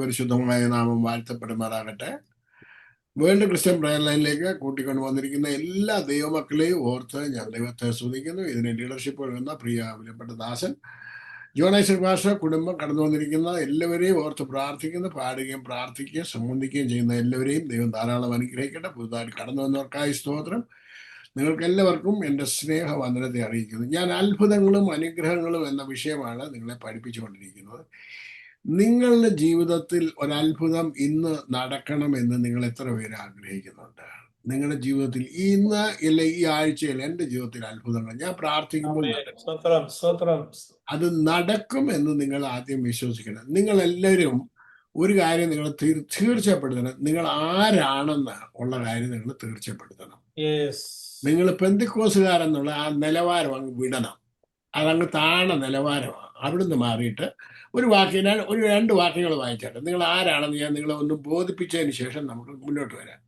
പരിശുദ്ധമായ നാമം വാഴ്ത്തപ്പെടുമാറാകട്ടെ. വേൾഡ് ക്രിസ്ത്യൻ പ്രയർ ലൈനിലേക്ക് കൂട്ടിക്കൊണ്ടു വന്നിരിക്കുന്ന എല്ലാ ദൈവമക്കളെയും ഓർത്ത് ഞാൻ ദൈവത്തെ സ്തുതിക്കുന്നു. ഇതിന് ലീഡർഷിപ്പ് നൽകുന്ന പ്രിയ വിലപ്പെട്ട ദാസൻ ജോണേശ്വർ ഭാഷ കുടുംബം കടന്നു വന്നിരിക്കുന്ന എല്ലാവരെയും ഓർത്ത് പ്രാർത്ഥിക്കുന്നു. പാടുകയും പ്രാർത്ഥിക്കുകയും സംബന്ധിക്കുകയും ചെയ്യുന്ന എല്ലാവരെയും ദൈവം ധാരാളം അനുഗ്രഹിക്കട്ടെ. പുതുതായിട്ട് കടന്നു വന്നവർക്കായി സ്തോത്രം. നിങ്ങൾക്ക് എല്ലാവർക്കും എൻ്റെ സ്നേഹവന്ദനത്തെ അറിയിക്കുന്നു. ഞാൻ അത്ഭുതങ്ങളും അനുഗ്രഹങ്ങളും എന്ന വിഷയമാണ് നിങ്ങളെ പഠിപ്പിച്ചുകൊണ്ടിരിക്കുന്നത്. നിങ്ങളുടെ ജീവിതത്തിൽ ഒരത്ഭുതം ഇന്ന് നടക്കണമെന്ന് നിങ്ങൾ എത്ര പേര് ആഗ്രഹിക്കുന്നുണ്ട്? നിങ്ങളുടെ ജീവിതത്തിൽ ഇന്ന് ഇല്ല ഈ ആഴ്ചയിൽ എൻ്റെ ജീവിതത്തിൽ അത്ഭുതങ്ങൾ ഞാൻ പ്രാർത്ഥിക്കുമ്പോൾ അത് നടക്കും എന്ന് നിങ്ങൾ ആദ്യം വിശ്വസിക്കണം. നിങ്ങളെല്ലാവരും ഒരു കാര്യം നിങ്ങൾ തീർച്ചപ്പെടുത്തണം. നിങ്ങൾ ആരാണെന്ന് ഉള്ള കാര്യം നിങ്ങൾ തീർച്ചപ്പെടുത്തണം. നിങ്ങൾ പെന്തിക്കോസുകാരെന്നുള്ള ആ നിലവാരം അങ്ങ് വിടണം. അതങ്ങ് താണ നിലവാരമാണ്. അവിടുന്ന് മാറിയിട്ട് ഒരു രണ്ട് വാക്യങ്ങൾ വായിച്ചാട്ടെ. നിങ്ങൾ ആരാണെന്ന് ഞാൻ നിങ്ങളെ ഒന്ന് ബോധിപ്പിച്ചതിന് ശേഷം നമുക്ക് മുന്നോട്ട് വരാം.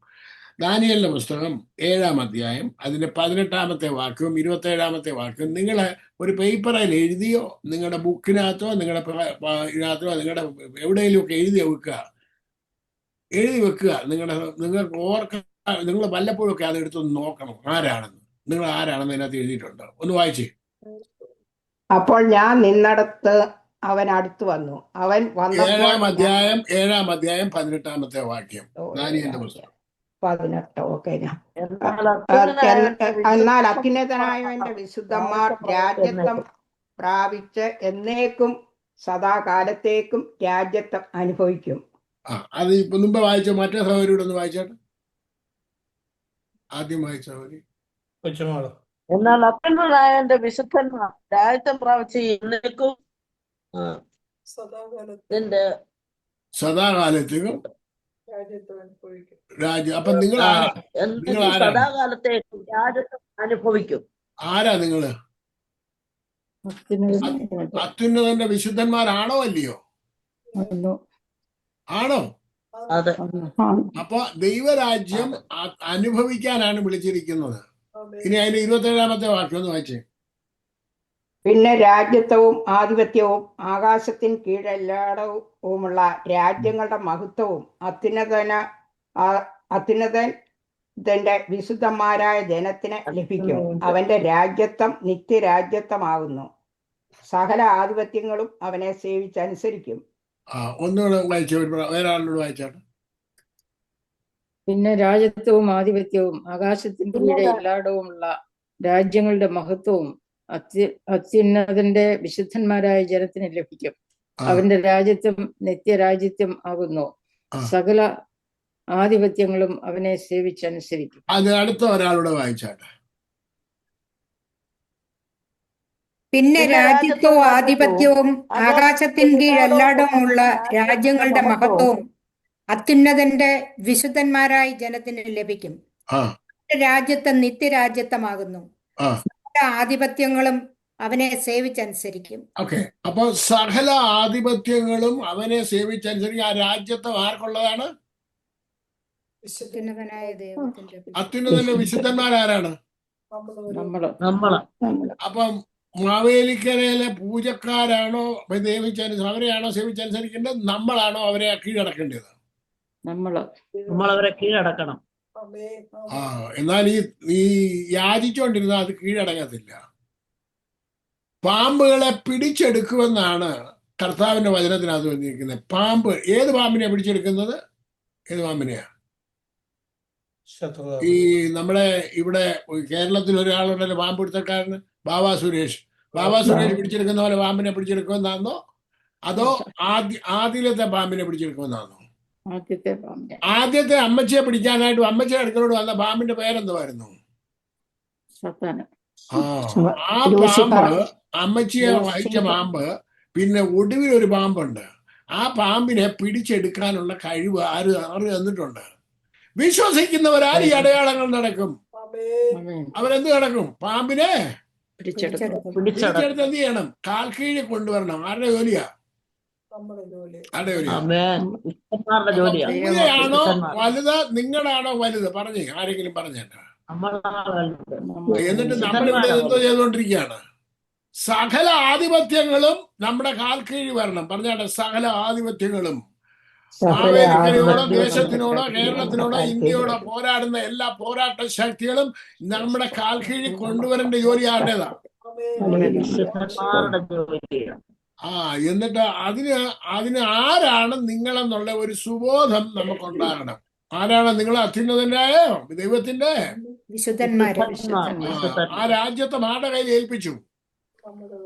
ദാനിയേലിന്റെ പുസ്തകം 7-ാം അധ്യായം അതിന്റെ 18-ാമത്തെ വാക്യവും 27-ാമത്തെ വാക്യവും നിങ്ങൾ ഒരു പേപ്പറിൽ എഴുതിയോ നിങ്ങളുടെ ബുക്കിനകത്തോ നിങ്ങളുടെ ഇതിനകത്തോ നിങ്ങളുടെ എവിടെയെങ്കിലും ഒക്കെ എഴുതി വെക്കുക. നിങ്ങൾക്ക് നിങ്ങൾ വല്ലപ്പോഴും ഒക്കെ അതെടുത്തൊന്ന് നോക്കണം ആരാണെന്ന്. നിങ്ങൾ ആരാണെന്ന് അതിനകത്ത് എഴുതിയിട്ടുണ്ട്. ഒന്ന് വായിച്ചേ. അപ്പോൾ ഞാൻ നിന്നടത്ത് അവൻ അടുത്തു വന്നു. അവൻ 7-ാം അധ്യായം 18-ാമത്തെ വാക്യം ദാനിയേലിന്റെ പുസ്തകം 18. ഓക്കെ. എന്നാൽ അത്യുന്നതനായവന്റെ വിശുദ്ധന്മാർ രാജ്യത്വം പ്രാപിച്ച് എന്നേക്കും സദാകാലത്തേക്കും രാജ്യത്വം അനുഭവിക്കും. അത് ഇപ്പൊ മുമ്പ് വായിച്ചോ? മറ്റേ സഹോദരിയോട് ഒന്ന് വായിച്ചോട്ടെ. ആദ്യം വായിച്ച സഹോദരി. എന്നാൽ അത്യുന്നതനായവന്റെ വിശുദ്ധന്മാർ രാജ്യത്വം പ്രാപിച്ച് എന്നേക്കും സദാകാലത്തേക്കും രാജ്യം. അപ്പൊ നിങ്ങൾ സദാകാലത്തേക്കും രാജ്യത്വം അനുഭവിക്കും. ആരാ നിങ്ങള്? അത്യുന്നതന്റെ വിശുദ്ധന്മാരാണോ അല്ലയോ? ആണോ? അതെ. അപ്പൊ ദൈവരാജ്യം അനുഭവിക്കാനാണ് വിളിച്ചിരിക്കുന്നത്. ഇനി അതിന്റെ 27-ാമത്തെ വാക്യം ഒന്ന് വായിച്ചേ. പിന്നെ രാജ്യത്വവും ആധിപത്യവും ആകാശത്തിന് കീഴെല്ലാടവുമുള്ള രാജ്യങ്ങളുടെ മഹത്വവും അത്യുന്നതന്റെ വിശുദ്ധന്മാരായ ജനത്തിന് ലഭിക്കും. അവന്റെ രാജ്യത്വം നിത്യരാജ്യത്വമാകുന്നു. സകല ആധിപത്യങ്ങളും അവനെ സേവിച്ചനുസരിക്കും. ഒന്നുകൂടെ വായിച്ചോ. വേറെ ആളോട് വായിച്ചാണ്. പിന്നെ രാജ്യത്വവും ആധിപത്യവും ആകാശത്തിന് കീഴെ എല്ലായിടവുമുള്ള രാജ്യങ്ങളുടെ മഹത്വവും അത്യുന്നതന്റെ വിശുദ്ധന്മാരായ ജനത്തിന് ലഭിക്കും. അവന്റെ രാജ്യത്വം നിത്യരാജ്യത്വം ആകുന്നു. സകല ആധിപത്യങ്ങളും അവനെ സേവിച്ചനുസരിക്കും. അത് അടുത്ത ഒരാളോട് വായിച്ചാട്ടെ. പിന്നെ രാജ്യത്വവും ആധിപത്യവും ആകാശത്തിന് കീഴെല്ലായിടവുമുള്ള രാജ്യങ്ങളുടെ മഹത്വവും അത്യുന്നതന്റെ വിശുദ്ധന്മാരായ ജനത്തിന് ലഭിക്കും. രാജ്യത്വം നിത്യരാജ്യത്വമാകുന്നു. ആധിപത്യങ്ങളും അവനെ സേവിച്ചനുസരിക്കും. ഓക്കെ. അപ്പൊ സകല ആധിപത്യങ്ങളും അവനെ സേവിച്ചനുസരിക്കും. ആ രാജ്യത്വം ആർക്കുള്ളതാണ്? അത്യുന്നതന്റെ വിശുദ്ധന്മാരാരാണ്? അപ്പം മാവേലിക്കരയിലെ പൂജക്കാരാണോ അവരെയാണോ സേവിച്ചനുസരിക്കേണ്ടത്? നമ്മളാണോ അവരെ കീഴടക്കേണ്ടത്? നമ്മളവരെ കീഴടക്കണം. എന്നാൽ ഈ യാചിച്ചുകൊണ്ടിരുന്ന അത് കീഴടങ്ങത്തില്ല. പാമ്പുകളെ പിടിച്ചെടുക്കുമെന്നാണ് കർത്താവിന്റെ വചനത്തിനകത്ത് വന്നിരിക്കുന്നത്. പാമ്പ് ഏത് പാമ്പിനെയാ പിടിച്ചെടുക്കുന്നത്? ഏത് പാമ്പിനെയാ? ഈ നമ്മുടെ ഇവിടെ കേരളത്തിൽ ഒരാളുണ്ടല്ലോ പാമ്പ് പിടുത്തക്കാരന്, ബാബാ സുരേഷ് പിടിച്ചെടുക്കുന്ന പോലെ പാമ്പിനെ പിടിച്ചെടുക്കുമെന്നാണോ അതോ ആദ്യത്തെ പാമ്പിനെ പിടിച്ചെടുക്കുമെന്നാണോ? ആദ്യത്തെ അമ്മച്ചിയെ പിടിക്കാനായിട്ട് അമ്മച്ചിയുടെ അടുക്കലോട് വന്ന പാമ്പിന്റെ പേരെന്തുവായിരുന്നു? ആ പാമ്പ്, അമ്മച്ചിയെ വായിച്ച പാമ്പ്. പിന്നെ ഒടുവിൽ ഒരു പാമ്പുണ്ട്. ആ പാമ്പിനെ പിടിച്ചെടുക്കാനുള്ള കഴിവ് ആര് തന്നിട്ടുണ്ട്? വിശ്വസിക്കുന്നവരാൽ ഈ അടയാളങ്ങൾ നടക്കും. അവരെന്ത് നടക്കും? പാമ്പിനെ പിടിച്ചെടുത്ത് എന്ത് ചെയ്യണം? കാൽ കീഴിൽ കൊണ്ടുവരണം. ആരുടെ ജോലിയാ? പൂജയാണോ വലുത്? നിങ്ങളാണോ വലുത്? പറഞ്ഞേ, ആരെങ്കിലും പറഞ്ഞേട്ടാ. എന്നിട്ട് നമ്മളിവിടെ എന്തോ ചെയ്തുകൊണ്ടിരിക്കുകയാണ്? സകല ആധിപത്യങ്ങളും നമ്മുടെ കാൽ കീഴിൽ വരണം. പറഞ്ഞാട്ടെ, സകല ആധിപത്യങ്ങളും മാവേലിക്കരയോടോ ആധിപത്യവും ദേശത്തിനോടോ നമ്മുടെ കേരളത്തിനോടോ കാലത്തേക്ക് ഇന്ത്യയോടോ വരും. പോരാടുന്ന എല്ലാ പോരാട്ട ശക്തികളും നമ്മുടെ കാൽ കീഴിൽ കൊണ്ടുവരേണ്ട ജോലി ആരുടേതാ? വിശുദ്ധന്മാരുടെ ജോലിയാണ്. എന്നിട്ട് അതിന് ആരാണ് നിങ്ങളെന്നുള്ള ഒരു സുബോധം നമുക്കുണ്ടാകണം. ആരാണ് നിങ്ങൾ? അത്യുന്നതനായ ദൈവത്തിന്റെ വിശുദ്ധന്മാര് ആ രാജ്യത്തെ ആരുടെ കയ്യിൽ ഏൽപ്പിച്ചു? നമ്മുടെ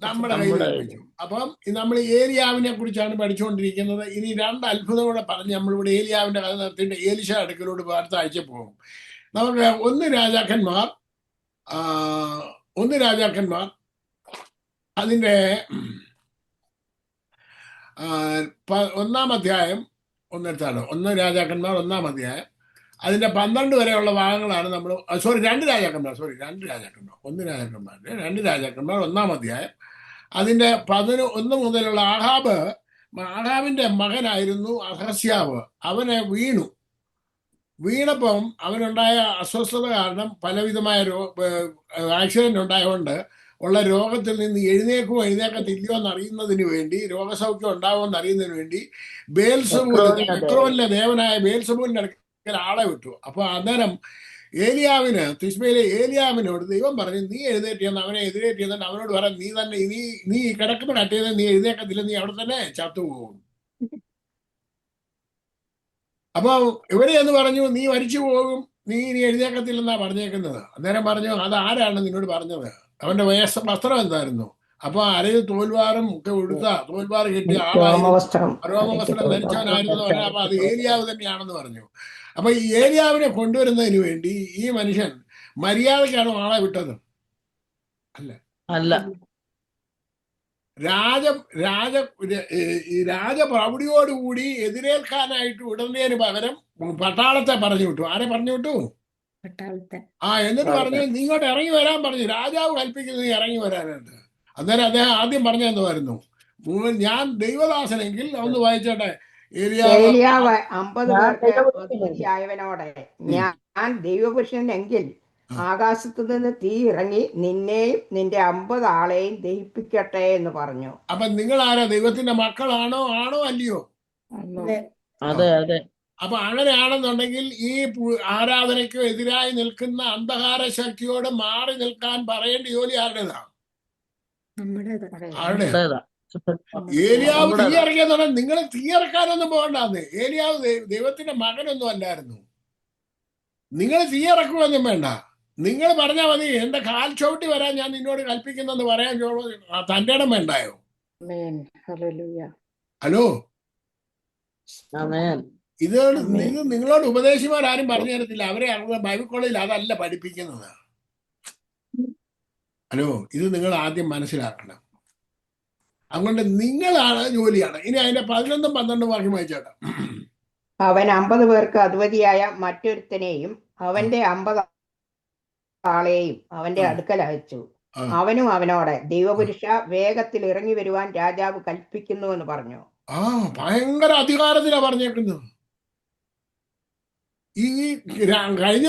നമ്മുടെ കയ്യിൽ ഏൽപ്പിച്ചു. അപ്പം നമ്മൾ ഏലിയാവിനെ കുറിച്ചാണ് പഠിച്ചുകൊണ്ടിരിക്കുന്നത്. ഇനി രണ്ട് അത്ഭുതം കൂടെ പറഞ്ഞ് നമ്മളിവിടെ ഏലിയാവിന്റെ കഥ നിർത്തിയിട്ട് ഏലിശ അടുക്കലോട് അടുത്ത ആഴ്ച പോകും. നമുക്ക് ഒന്ന് രാജാക്കന്മാർ അതിന്റെ 1-ാം അധ്യായം ഒന്നെടുത്താണ്. 1 രാജാക്കന്മാർ 1-ാം അധ്യായം അതിന്റെ 12 വരെയുള്ള ഭാഗങ്ങളാണ് നമ്മൾ. 2 രാജാക്കന്മാർ 1 രാജാക്കന്മാർ 1-ാം അധ്യായം അതിന്റെ 11 മുതലുള്ള ആഹാബിന്റെ മകനായിരുന്നു അഹസ്യാവ്. അവനെ വീണപ്പം അവനുണ്ടായ അസ്വസ്ഥത കാരണം പലവിധമായ ആക്സിഡന്റ് ഉണ്ടായതുകൊണ്ട് ഉള്ള രോഗത്തിൽ നിന്ന് എഴുന്നേക്കത്തില്ലയോ എന്ന് അറിയുന്നതിന് വേണ്ടി, രോഗസൗഖ്യം ഉണ്ടാവുമെന്ന് അറിയുന്നതിന് വേണ്ടി എക്രോനിലെ ദേവനായ ബേൽസബൂലിന്റെ അടുക്കൽ ആളെ വിട്ടു. അപ്പൊ അന്നേരം തിശ്ബയിലെ ഏലിയാവിനോട് ദൈവം പറഞ്ഞു, നീ എഴുന്നേറ്റിയെന്ന് അവനെ എതിരേറ്റ് ചെന്നിട്ട് അവനോട് പറയാം, നീ കിടക്കുന്ന കട്ടിയത് നീ എഴുന്നേക്കത്തില്ല, നീ അവിടെ തന്നെ ചത്തുപോകും. അപ്പൊ ഇവരെ എന്ന് പറഞ്ഞു, നീ മരിച്ചു പോകും, നീ എഴുന്നേക്കത്തില്ലെന്നാ പറഞ്ഞേക്കുന്നത്. അന്നേരം പറഞ്ഞു, അത് ആരാണ് നിന്നോട് പറഞ്ഞത്? അവന്റെ വസ്ത്രം എന്തായിരുന്നു? അപ്പൊ അരയിൽ തോൽവാറും ഒക്കെ തോൽവാറ് കെട്ടിയ രോമവസ്ത്രം ധരിച്ചവനായിരുന്നു പറഞ്ഞാൽ അപ്പൊ അത് ഏലിയാവ് തന്നെയാണെന്ന് പറഞ്ഞു. അപ്പൊ ഈ ഏലിയാവിനെ കൊണ്ടുവരുന്നതിന് വേണ്ടി ഈ മനുഷ്യൻ മര്യാദക്കാണ് ആളെ വിട്ടത്? അല്ല. രാജപ്രൗഢിയോടുകൂടി എതിരേൽക്കാനായിട്ട് വിടുന്നതിന് പകരം പട്ടാളത്തെ പറഞ്ഞു വിട്ടു. ആരെ പറഞ്ഞു വിട്ടു? പട്ടാളത്തെ. എന്നിട്ട് പറഞ്ഞു, നീ ഇങ്ങോട്ട് ഇറങ്ങി വരാൻ പറഞ്ഞു. രാജാവ് കൽപ്പിക്കുന്നത് ഇറങ്ങി വരാനായിട്ട്. അന്നേരം അദ്ദേഹം ആദ്യം പറഞ്ഞ എന്തുവായിരുന്നു? ഞാൻ ദൈവദാസനെങ്കിൽ ഒന്ന് വായിച്ചോട്ടെ. ഏലിയാവ് 50 പേർക്ക് അധിപതിയായവനോടെ, ഞാൻ ദൈവപുരുഷനെങ്കിൽ ആകാശത്തു നിന്ന് തീ ഇറങ്ങി നിന്നെയും നിന്റെ 50 ആളെയും ദഹിപ്പിക്കട്ടെ എന്ന് പറഞ്ഞു. അപ്പൊ നിങ്ങൾ ആരാ? ദൈവത്തിന്റെ മക്കളാണോ അല്ലയോ? അതെ അതെ. അപ്പൊ അങ്ങനെയാണെന്നുണ്ടെങ്കിൽ ഈ ആരാധനയ്ക്ക് എതിരായി നിൽക്കുന്ന അന്ധകാര ശക്തിയോട് മാറി നിൽക്കാൻ പറയേണ്ട ജോലി ആരുടേതാണ്? ഏലിയാവ് തീയിറക്കിയെന്ന് നിങ്ങൾ തീയിറക്കാനൊന്നും പോകണ്ടാന്ന്. ഏലിയാവ് ദൈവത്തിന്റെ മകനൊന്നും അല്ലായിരുന്നു. നിങ്ങൾ തീയിറക്കുമൊന്നും വേണ്ട. നിങ്ങൾ പറഞ്ഞാൽ മതി, എന്റെ കാൽ ചവിട്ടി വരാൻ ഞാൻ നിന്നോട് കൽപ്പിക്കുന്നെന്ന് പറയാൻ തന്റെ ഇടം വേണ്ടായോ? ഹലോ, ഇത് നിങ്ങളോട് ഉപദേശിമാരും പറഞ്ഞു തരത്തില്ല. അവരെ ബൈബിൾ കോളേജിൽ അതല്ല പഠിപ്പിക്കുന്നത്. ഹലോ, ഇത് നിങ്ങൾ ആദ്യം മനസ്സിലാക്കണം. അതുകൊണ്ട് നിങ്ങളാണ് ജോലിയാണ്. ഇനി അതിന്റെ 11-12 വാക്യം വായിച്ചേട്ടാ. അവൻ 50 പേർക്ക് അധിപതിയായ മറ്റൊരുത്തനെയും അവന്റെ 50 ആളെയും അവന്റെ അടുക്കൽ അയച്ചു. അവനും അവനോട്, ദൈവപുരുഷ, വേഗത്തിൽ ഇറങ്ങി വരുവാൻ രാജാവ് കൽപ്പിക്കുന്നു എന്ന് പറഞ്ഞു. ഭയങ്കര അധികാരത്തിലാ പറഞ്ഞേക്കുന്നത്. ഈ കഴിഞ്ഞ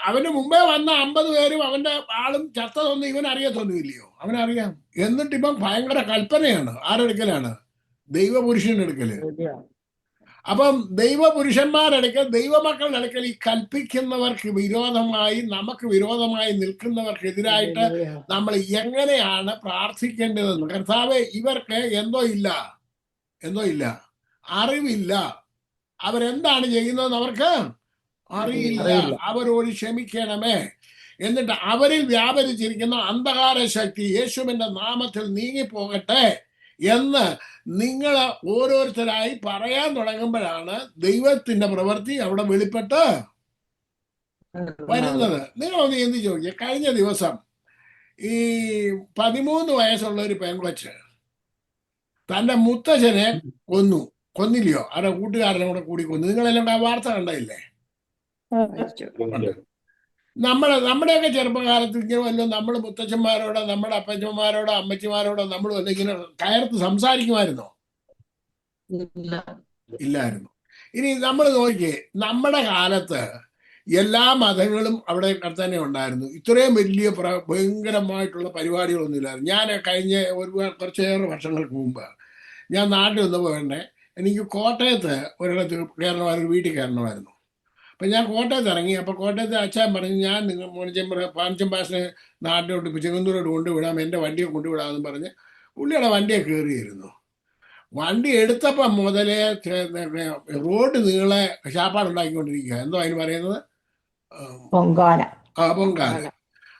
അവന്റെ മുമ്പേ വന്ന 50 പേരും അവന്റെ ആളും ചത്തതൊന്നും ഇവൻ അറിയത്തൊന്നുമില്ലയോ? അവനറിയാം. എന്നിട്ടിപ്പം ഭയങ്കര കൽപ്പനയാണ്. ആരെടുക്കലാണ്? ദൈവപുരുഷന്റെ അടുക്കല്. അപ്പം ദൈവപുരുഷന്മാരെടുക്കൽ, ദൈവമക്കളുടെ അടുക്കൽ ഈ കൽപ്പിക്കുന്നവർക്ക് വിരോധമായി, നമുക്ക് വിരോധമായി നിൽക്കുന്നവർക്കെതിരായിട്ട് നമ്മൾ എങ്ങനെയാണ് പ്രാർത്ഥിക്കേണ്ടതെന്ന്. കർത്താവേ, ഇവർക്ക് എന്തോ ഇല്ല, അറിവില്ല. അവരെന്താണ് ചെയ്യുന്നതെന്ന് അവർക്ക് അറിയില്ല. അവരോട് ക്ഷമിക്കണമേ. എന്നിട്ട് അവരിൽ വ്യാപരിച്ചിരിക്കുന്ന അന്ധകാര ശക്തി യേശുവിന്റെ നാമത്തിൽ നീങ്ങിപ്പോകട്ടെ എന്ന് നിങ്ങൾ ഓരോരുത്തരായി പറയാൻ തുടങ്ങുമ്പോഴാണ് ദൈവത്തിന്റെ പ്രവൃത്തി അവിടെ വെളിപ്പെട്ട് വരുന്നത്. നിങ്ങളൊന്ന് ചിന്തിച്ചു നോക്കിയേ. കഴിഞ്ഞ ദിവസം ഈ 13 വയസ്സുള്ള ഒരു പെൺകൊച്ച് തന്റെ മുത്തച്ഛനെ കൊന്നില്ലയോ? അവരുടെ കൂട്ടുകാരനെ കൂടെ കൂടി കൊന്നു. നിങ്ങളെല്ലാം ആ വാർത്ത കണ്ടില്ലേ? നമ്മുടെയൊക്കെ ചെറുപ്പകാലത്ത് ഇങ്ങനെ വല്ലതും നമ്മൾ മുത്തച്ഛന്മാരോടോ നമ്മുടെ അപ്പച്ചന്മാരോടോ അമ്മച്ചിമാരോടോ നമ്മൾ വല്ല ഇങ്ങനെ കയർത്ത് സംസാരിക്കുമായിരുന്നോ? ഇല്ലായിരുന്നു. ഇനി നമ്മൾ നോക്കിയേ, നമ്മുടെ കാലത്ത് എല്ലാ മതങ്ങളും അവിടെ തന്നെ ഉണ്ടായിരുന്നു. ഇത്രയും വലിയ ഭയങ്കരമായിട്ടുള്ള പരിപാടികളൊന്നും ഇല്ലായിരുന്നു. ഞാൻ കഴിഞ്ഞ കുറച്ചേറെ വർഷങ്ങൾക്ക് മുമ്പ് ഞാൻ നാട്ടിൽ വന്നപ്പോൾ തന്നെ എനിക്ക് കോട്ടയത്ത് ഒരിടത്ത് കയറണമായിരുന്നു, വീട്ടിൽ കയറണമായിരുന്നു. അപ്പം ഞാൻ കോട്ടയത്ത് ഇറങ്ങി. അപ്പോൾ കോട്ടയത്ത് അച്ഛൻ പറഞ്ഞു, ഞാൻ നിങ്ങൾ പാഞ്ചം പാസിനെ നാട്ടിലോട്ട് ചെങ്ങന്നൂരോട്ട് കൊണ്ടുവിടാം, എൻ്റെ വണ്ടിയെ കൊണ്ടുവിടാമെന്ന് പറഞ്ഞ് പുള്ളിയുടെ വണ്ടിയെ കയറിയിരുന്നു. വണ്ടി എടുത്തപ്പം മുതലേ റോഡ് നീളെ ശാപ്പാടുണ്ടാക്കിക്കൊണ്ടിരിക്കുക. എന്തോ അതിന് പറയുന്നത്, പൊങ്കാല. പൊങ്കാല.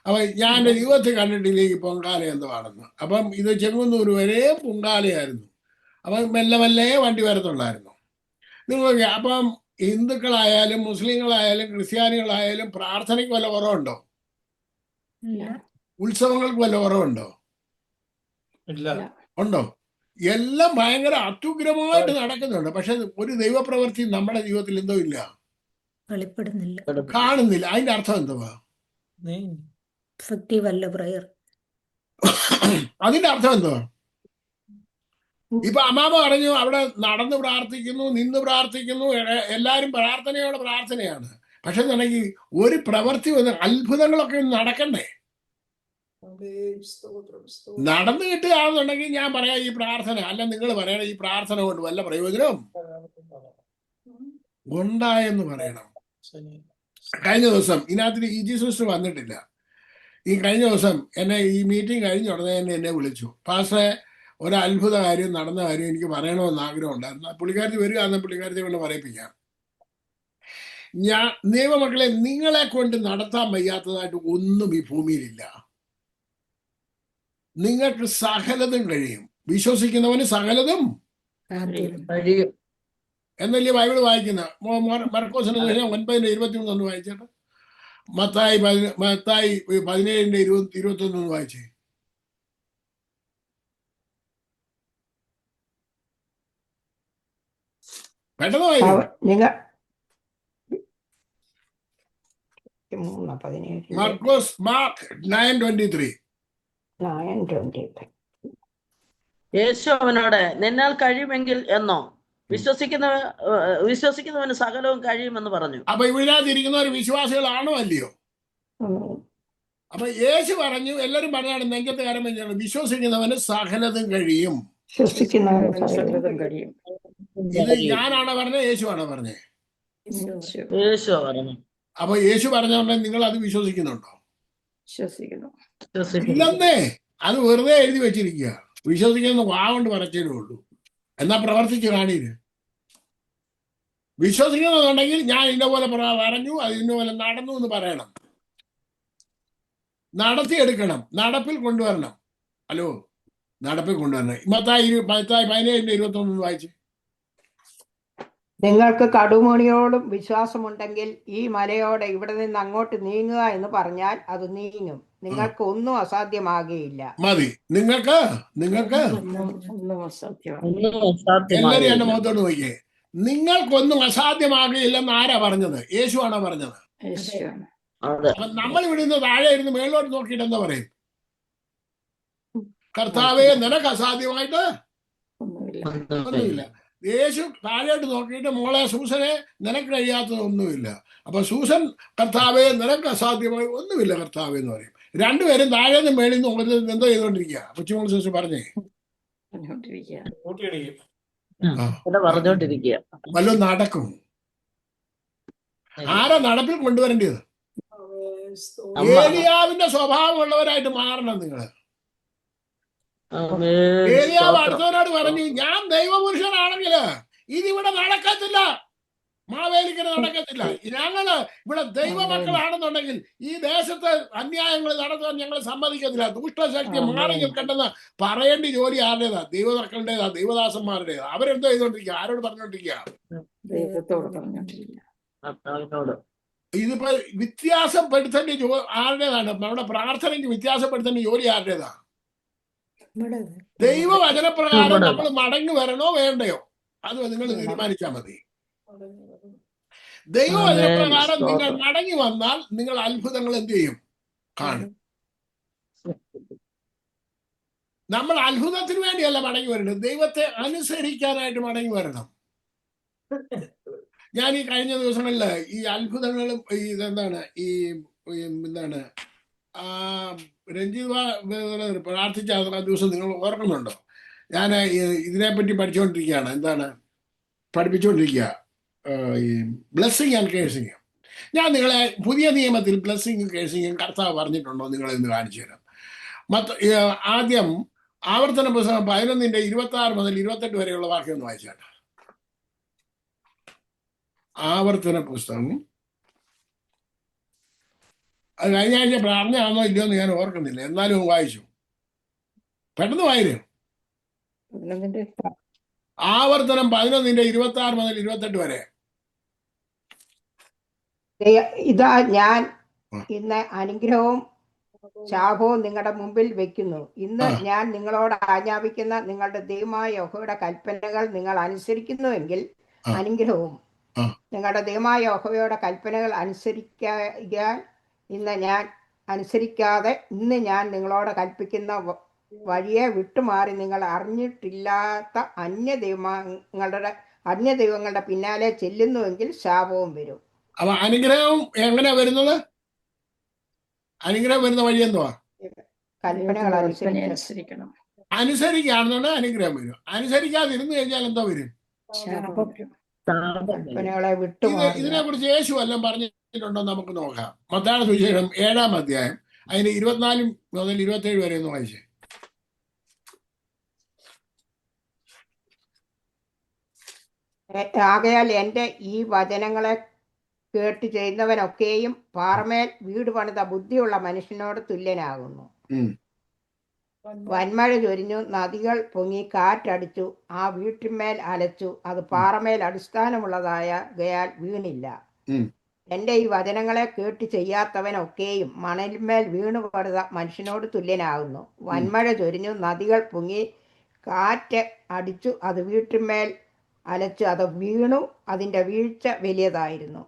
അപ്പം ഞാൻ എൻ്റെ ജീവിതത്തിൽ കണ്ടിട്ടില്ല ഈ പൊങ്കാല എന്താണെന്ന്. അപ്പം ഇത് ചെങ്ങന്നൂർ വരെ പൊങ്കാലയായിരുന്നു. അപ്പം മെല്ലെ മെല്ലെ വണ്ടി വരത്തുള്ളായിരുന്നു. നിങ്ങൾക്ക് അപ്പം ഹിന്ദുക്കളായാലും മുസ്ലിങ്ങളായാലും ക്രിസ്ത്യാനികളായാലും പ്രാർത്ഥനയ്ക്ക് വല്ല കുറവുണ്ടോ? ഉത്സവങ്ങൾക്ക് വല്ല കുറവുണ്ടോ? ഉണ്ടോ? എല്ലാം ഭയങ്കര അത്യുഗ്രമായിട്ട് നടക്കുന്നുണ്ട്. പക്ഷെ ഒരു ദൈവപ്രവൃത്തി നമ്മുടെ ജീവിതത്തിൽ എന്തോ ഇല്ല, വെളിപ്പെടുന്നില്ല. കാണുന്നില്ല. അതിന്റെ അർത്ഥം എന്തുവാ? എഫക്റ്റീവ് അല്ല പ്രയർ. അതിന്റെ അർത്ഥം എന്തുവാ? ഇപ്പൊ അമ്മാമ പറഞ്ഞു അവിടെ നടന്ന് പ്രാർത്ഥിക്കുന്നു, നിന്ന് പ്രാർത്ഥിക്കുന്നു, എല്ലാരും പ്രാർത്ഥനയോടെ പ്രാർത്ഥനയാണ്. പക്ഷെ എന്നുണ്ടെങ്കിൽ ഒരു പ്രവൃത്തി അത്ഭുതങ്ങളൊക്കെ നടക്കണ്ടേ? നടന്നു കിട്ടുകയാണെന്നുണ്ടെങ്കിൽ ഞാൻ പറയാം ഈ പ്രാർത്ഥന അല്ല, നിങ്ങൾ പറയണം ഈ പ്രാർത്ഥന കൊണ്ട് വല്ല പ്രയോജനവും ഉണ്ടായെന്ന് പറയണം. കഴിഞ്ഞ ദിവസം ഇതിനകത്ത് ഇജി സിസ്റ്റർ വന്നിട്ടില്ല. ഈ കഴിഞ്ഞ ദിവസം എന്നെ ഈ മീറ്റിംഗ് കഴിഞ്ഞ ഉടനെ തന്നെ എന്നെ വിളിച്ചു, പാസ്റ്ററെ ഒരു അത്ഭുത കാര്യം നടന്ന കാര്യം എനിക്ക് പറയണമെന്ന് ആഗ്രഹം ഉണ്ടായിരുന്നു. പുള്ളിക്കാരത്തി വരിക എന്ന് പുള്ളിക്കാരത്തെ കൊണ്ട് പറയിപ്പിക്കാം. ദൈവമക്കളെ, നിങ്ങളെ കൊണ്ട് നടത്താൻ വയ്യാത്തതായിട്ട് ഒന്നും ഈ ഭൂമിയിലില്ല. നിങ്ങൾക്ക് സകലതും കഴിയും. വിശ്വസിക്കുന്നവന് സകലതും കഴിയും എന്നല്ലേ ബൈബിൾ വായിക്കുന്ന. മർക്കോസിന് 9:23 ഒന്ന് വായിച്ചേട്ടെ. മത്തായി 17:21 വായിച്ചേ. പെട്ടെന്ന് വായിക്കും. മർക്കോസ് 9:23. യേശു അവനോട്, നിന്നാൽ കഴിയുമെങ്കിൽ എന്നോ, വിശ്വസിക്കുന്നവന് സകലവും കഴിയുമെന്ന് പറഞ്ഞു. അപ്പൊ ഇതിനകത്തിരിക്കുന്നവർ വിശ്വാസികളാണോ അല്ലയോ? അപ്പൊ യേശു പറഞ്ഞു, എല്ലാരും പറഞ്ഞാണ് നെഞ്ചത്തെ കാര്യം പറഞ്ഞാണ്, വിശ്വസിക്കുന്നവന് സകലതും കഴിയും. ഇത് ഞാനാണോ പറഞ്ഞത്, യേശു ആണോ പറഞ്ഞേ? യേശു പറഞ്ഞു. അപ്പൊ യേശു പറഞ്ഞോണ്ട് നിങ്ങൾ അത് വിശ്വസിക്കുന്നുണ്ടോ? വിശ്വസിക്കുന്നു. ഇല്ലെന്നേ, അത് വെറുതെ എഴുതി വെച്ചിരിക്കുക. വിശ്വസിക്കുന്ന വാഗൊണ്ട് പറച്ചേ ഉള്ളൂ. എന്നാ പ്രവർത്തിച്ച് കാണീര്. വിശ്വസിക്കുന്നുണ്ടെങ്കിൽ ഞാൻ ഇന്നപോലെ പറഞ്ഞു, അത് ഇന്നപോലെ നടന്നു എന്ന് പറയണം, നടത്തിയെടുക്കണം, നടപ്പിൽ കൊണ്ടുവരണം. ഹലോ, നടപ്പിൽ കൊണ്ടുവരണം. മത്തായി 17:21 വായിച്ച്. നിങ്ങൾക്ക് കടുമണിയോടും വിശ്വാസമുണ്ടെങ്കിൽ ഈ മലയോട് ഇവിടെ നിന്ന് അങ്ങോട്ട് നീങ്ങുക എന്ന് പറഞ്ഞാൽ അത് നീങ്ങും. നിങ്ങൾക്ക് ഒന്നും അസാധ്യമാകുകയില്ല. മതി. നിങ്ങൾക്ക് എല്ലാരും എന്റെ മുഖത്തോട് നോക്കിയേ. നിങ്ങൾക്കൊന്നും അസാധ്യമാകുകയില്ലെന്ന് ആരാ പറഞ്ഞത്? യേശു ആണോ പറഞ്ഞത്? അപ്പൊ നമ്മൾ ഇവിടെ നിന്ന് താഴെ ഇരുന്ന് മേളിലോട്ട് നോക്കിയിട്ട് എന്താ പറയും? കർത്താവേ, നിനക്ക് അസാധ്യമായിട്ട് ഒന്നുമില്ല. യേശു താഴോട്ട് നോക്കിയിട്ട്, മോളെ സൂസനെ, നിനക്ക് കഴിയാത്തതൊന്നുമില്ല. അപ്പൊ സൂസൻ, കർത്താവേ, നിനക്ക് അസാധ്യമായി ഒന്നുമില്ല കർത്താവേ എന്ന് പറയും. രണ്ടുപേരും താഴെ നിന്ന് മേളിൽ നിന്ന് എന്തോ ചെയ്തോണ്ടിരിക്കുക. കൊച്ചുമോൾ സിസ്റ്റർ പറഞ്ഞേ, പറഞ്ഞോണ്ടിരിക്കുക. വല്ലതും നടക്കും. ആരാ നടപ്പിൽ കൊണ്ടുവരേണ്ടത്? ഏലിയാവിന്റെ സ്വഭാവമുള്ളവരായിട്ട് മാറണം നിങ്ങൾ. ഏലിയാവ് അടുത്തവനോട് പറഞ്ഞു, ഞാൻ ദൈവപുരുഷനാണെങ്കിൽ ഇതിവിടെ നടക്കത്തില്ല, മാവേലിക്കന് നടക്കത്തില്ല. ഞങ്ങള് ഇവിടെ ദൈവമക്കളാണെന്നുണ്ടെങ്കിൽ ഈ ദേശത്ത് അന്യായങ്ങൾ നടത്താൻ ഞങ്ങൾ സമ്മതിക്കത്തില്ല. ദുഷ്ടശക്തി മാറി നിൽക്കണ്ടെന്ന് പറയേണ്ട ജോലി ആരുടേതാ? ദൈവമക്കളുടേതാ, ദൈവദാസന്മാരുടേതാ. അവരെന്തോ ചെയ്തോണ്ടിരിക്കുക? ആരോട് പറഞ്ഞോണ്ടിരിക്കുക? ഇതിപ്പോ വ്യത്യാസപ്പെടുത്തേണ്ട ആരുടേതാണ്? നമ്മുടെ പ്രാർത്ഥനയ്ക്ക് വ്യത്യാസപ്പെടുത്തേണ്ട ജോലി ആരുടേതാ? ദൈവവചനപ്രകാരം നമ്മൾ മടങ്ങി വരണോ വേണ്ടയോ? അത് നിങ്ങൾ തീരുമാനിച്ചാൽ മതി. ദൈവവചനപ്രകാരം നിങ്ങൾ മടങ്ങി വന്നാൽ നിങ്ങൾ അത്ഭുതങ്ങൾ എന്ത് ചെയ്യും? കാണും. നമ്മൾ അത്ഭുതത്തിന് വേണ്ടിയല്ല മടങ്ങി വരേണ്ടത്, ദൈവത്തെ അനുസരിക്കാനായിട്ട് മടങ്ങി വരണം. ഞാൻ ഈ കഴിഞ്ഞ ദിവസങ്ങളില് ഈ അത്ഭുതങ്ങളും എന്താണ് രഞ്ജിത് പ്രാർത്ഥിച്ച ആ ദിവസം നിങ്ങൾ ഓർക്കുന്നുണ്ടോ? ഞാൻ ഇതിനെപ്പറ്റി പഠിച്ചുകൊണ്ടിരിക്കുകയാണ്. എന്താണ് പഠിപ്പിച്ചുകൊണ്ടിരിക്കുക ഈ ബ്ലെസ്സിങ് ആൻഡ് കേഴ്സിങ്. ഞാൻ നിങ്ങളെ പുതിയ നിയമത്തിൽ ബ്ലെസ്സിങ്ങും കേഴ്സിങ്ങും കർത്താവ് പറഞ്ഞിട്ടുണ്ടോ നിങ്ങളെ ഇന്ന് കാണിച്ചു തരാം. ആദ്യം ആവർത്തന പുസ്തകം 11:26 മുതൽ 28 വരെയുള്ള വാക്യം ഒന്ന് വായിച്ചാണ്. ആവർത്തന പുസ്തകം, അത് കഴിഞ്ഞ ആഴ്ച പ്രാർത്ഥനയാണോ ഇല്ലയോ എന്ന് ഞാൻ ഓർക്കുന്നില്ല, എന്നാലും വായിച്ചു. പെട്ടെന്ന് വായിരും. ആവർത്തനം 11:26 മുതൽ 28 വരെ. ഇതാ ഞാൻ ഇന്ന് അനുഗ്രഹവും ശാപവും നിങ്ങളുടെ മുമ്പിൽ വെക്കുന്നു. ഇന്ന് ഞാൻ നിങ്ങളോട് ആജ്ഞാപിക്കുന്ന നിങ്ങളുടെ ദൈവമായ യഹോവയുടെ കൽപ്പനകൾ നിങ്ങൾ അനുസരിക്കുന്നുവെങ്കിൽ അനുഗ്രഹവും, നിങ്ങളുടെ ദൈവമായ യഹോവയുടെ കൽപ്പനകൾ അനുസരിക്കാൻ ഇന്ന് ഞാൻ നിങ്ങളോട് കൽപ്പിക്കുന്ന വഴിയെ വിട്ടുമാറി നിങ്ങൾ അറിഞ്ഞിട്ടില്ലാത്ത അന്യദൈവങ്ങളുടെ പിന്നാലെ ചെല്ലുന്നുവെങ്കിൽ ശാപവും വരും. അപ്പൊ അനുഗ്രഹം എങ്ങനെയാ വരുന്നത്? അനുഗ്രഹം വരുന്ന വഴി എന്തുവാ? കൽപ്പനകൾ അനുസരിക്കണം. അനുസരിക്കുകയാണെന്നുണ്ട് അനുഗ്രഹം വരും. അനുസരിക്കാതിരുന്നു കഴിഞ്ഞാൽ എന്തോ വരും? കൽപ്പനകളെ വിട്ടുമാറി. ഇതിനെ കുറിച്ച് യേശു വല്ലതും പറഞ്ഞിട്ടുണ്ടോ നമുക്ക് നോക്കാം. മത്തായിയുടെ സുവിശേഷം 7-ാം അധ്യായം അതിന് 24 മുതൽ 27 വരെ ഒന്ന് വായിച്ചേ. ആകയാൽ എൻ്റെ ഈ വചനങ്ങളെ കേട്ട് ചെയ്യുന്നവനൊക്കെയും പാറമേൽ വീട് പണിത ബുദ്ധിയുള്ള മനുഷ്യനോട് തുല്യനാകുന്നു. വൻമഴ ചൊരിഞ്ഞു, നദികൾ പൊങ്ങി, കാറ്റടിച്ചു, ആ വീട്ടിന്മേൽ അലച്ചു, അത് പാറമേൽ അടിസ്ഥാനമുള്ളതായകയാൽ വീണില്ല. എൻ്റെ ഈ വചനങ്ങളെ കേട്ട് ചെയ്യാത്തവനൊക്കെയും മണലിന്മേൽ വീണു പണിത മനുഷ്യനോട് തുല്യനാകുന്നു. വൻമഴ ചൊരിഞ്ഞു, നദികൾ പൊങ്ങി, കാറ്റ് അടിച്ചു, അത് വീട്ടിന്മേൽ അലച്ചു, അത് വീണു, അതിന്റെ വീഴ്ച വലിയതായിരുന്നു.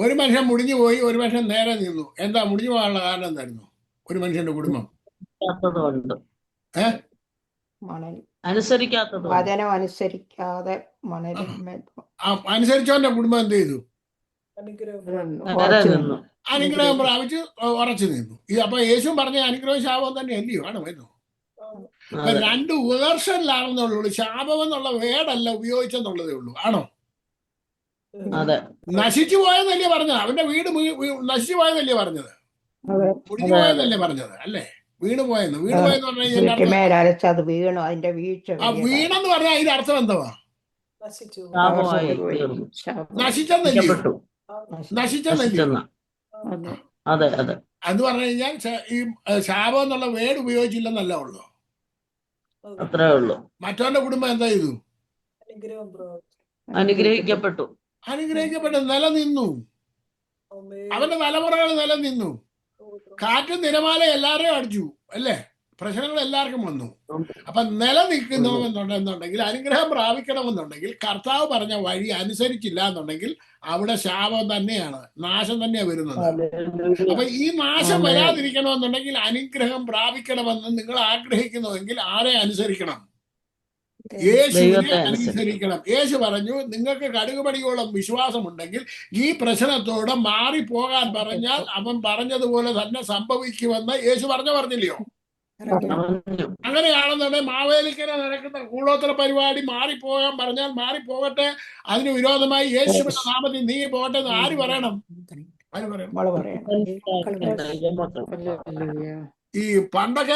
ഒരു മനുഷ്യൻ മുടിഞ്ഞു പോയി, ഒരു മനുഷ്യൻ നേരെ നിന്നു. എന്താ മുടിഞ്ഞു പോകാനുള്ള കാരണം എന്തായിരുന്നു? ഒരു മനുഷ്യന്റെ കുടുംബം വചനം അനുസരിക്കാതെ മണലിന്മേൽ അനുസരിച്ചവന്റെ കുടുംബം എന്ത് ചെയ്തു? അനുഗ്രഹം പ്രാപിച്ച് ഉറച്ചു നിന്നു. അപ്പൊ യേശു പറഞ്ഞ അനുഗ്രഹം ശാപം തന്നെ അല്ലയോ? ആണ് വരുന്നു. രണ്ട് വേർഷനിലാണെന്നുള്ളൂ. ശാപം എന്നുള്ള വേടല്ല ഉപയോഗിച്ചെന്നുള്ളതേ ഉള്ളൂ. ആണോ? നശിച്ചു പോയെന്നല്ലേ പറഞ്ഞത്? അവന്റെ വീട് നശിച്ചു പോയെന്നല്ലേ പറഞ്ഞത്? മുടിഞ്ഞു പോയെന്നല്ലേ പറഞ്ഞത്? അല്ലേ? വീണ് പോയെന്ന്. വീണ് പോയെന്ന് പറഞ്ഞു കഴിഞ്ഞാൽ വീണെന്ന് പറഞ്ഞാൽ അതിന്റെ അർത്ഥം എന്തുവാ? നശിച്ചെന്നല്ലയോ? നശിച്ചെന്നല്ലയോ? അത് പറഞ്ഞു കഴിഞ്ഞാൽ ഈ ശാപം എന്നുള്ള വേട് ഉപയോഗിച്ചില്ലെന്നല്ല ഉള്ളു. അത്രേ ഉള്ളൂ. മറ്റവന്റെ കുടുംബം എന്താ ചെയ്തു? അനുഗ്രഹിക്കപ്പെട്ടു. നിലനിന്നു. അവന്റെ തലമുറകൾ നിലനിന്നു. കാറ്റും തിരമാല എല്ലാരെയും അടിച്ചു, അല്ലേ? പ്രശ്നങ്ങൾ എല്ലാവർക്കും വന്നു. അപ്പൊ നിലനിൽക്കണമെന്നുണ്ടെങ്കിൽ, അനുഗ്രഹം പ്രാപിക്കണമെന്നുണ്ടെങ്കിൽ, കർത്താവ് പറഞ്ഞ വഴി അനുസരിച്ചില്ല എന്നുണ്ടെങ്കിൽ അവിടെ ശാപം തന്നെയാണ്, നാശം തന്നെയാണ് വരുന്നത്. അപ്പൊ ഈ നാശം വരാതിരിക്കണമെന്നുണ്ടെങ്കിൽ, അനുഗ്രഹം പ്രാപിക്കണമെന്ന് നിങ്ങൾ ആഗ്രഹിക്കുന്നുവെങ്കിൽ ആരെ അനുസരിക്കണം? യേശുവിനെ അനുസരിക്കണം. യേശു പറഞ്ഞു, നിങ്ങൾക്ക് കടുകുപടിയോളം വിശ്വാസമുണ്ടെങ്കിൽ ഈ പ്രശ്നത്തോടെ മാറിപ്പോകാൻ പറഞ്ഞാൽ അവൻ പറഞ്ഞതുപോലെ തന്നെ സംഭവിക്കുമെന്ന് യേശു പറഞ്ഞില്ലയോ? അങ്ങനെയാണെന്നുണ്ടെങ്കിൽ മാവേലിക്കര നടക്കുന്ന കൂടോത്ര പരിപാടി മാറിപ്പോകാൻ പറഞ്ഞാൽ മാറിപ്പോകട്ടെ, അതിന് വിരോധമായി യേശുവിന്റെ നാമത്തിൽ നീ പോകട്ടെ എന്ന് ആര് പറയണം? ഈ പണ്ടൊക്കെ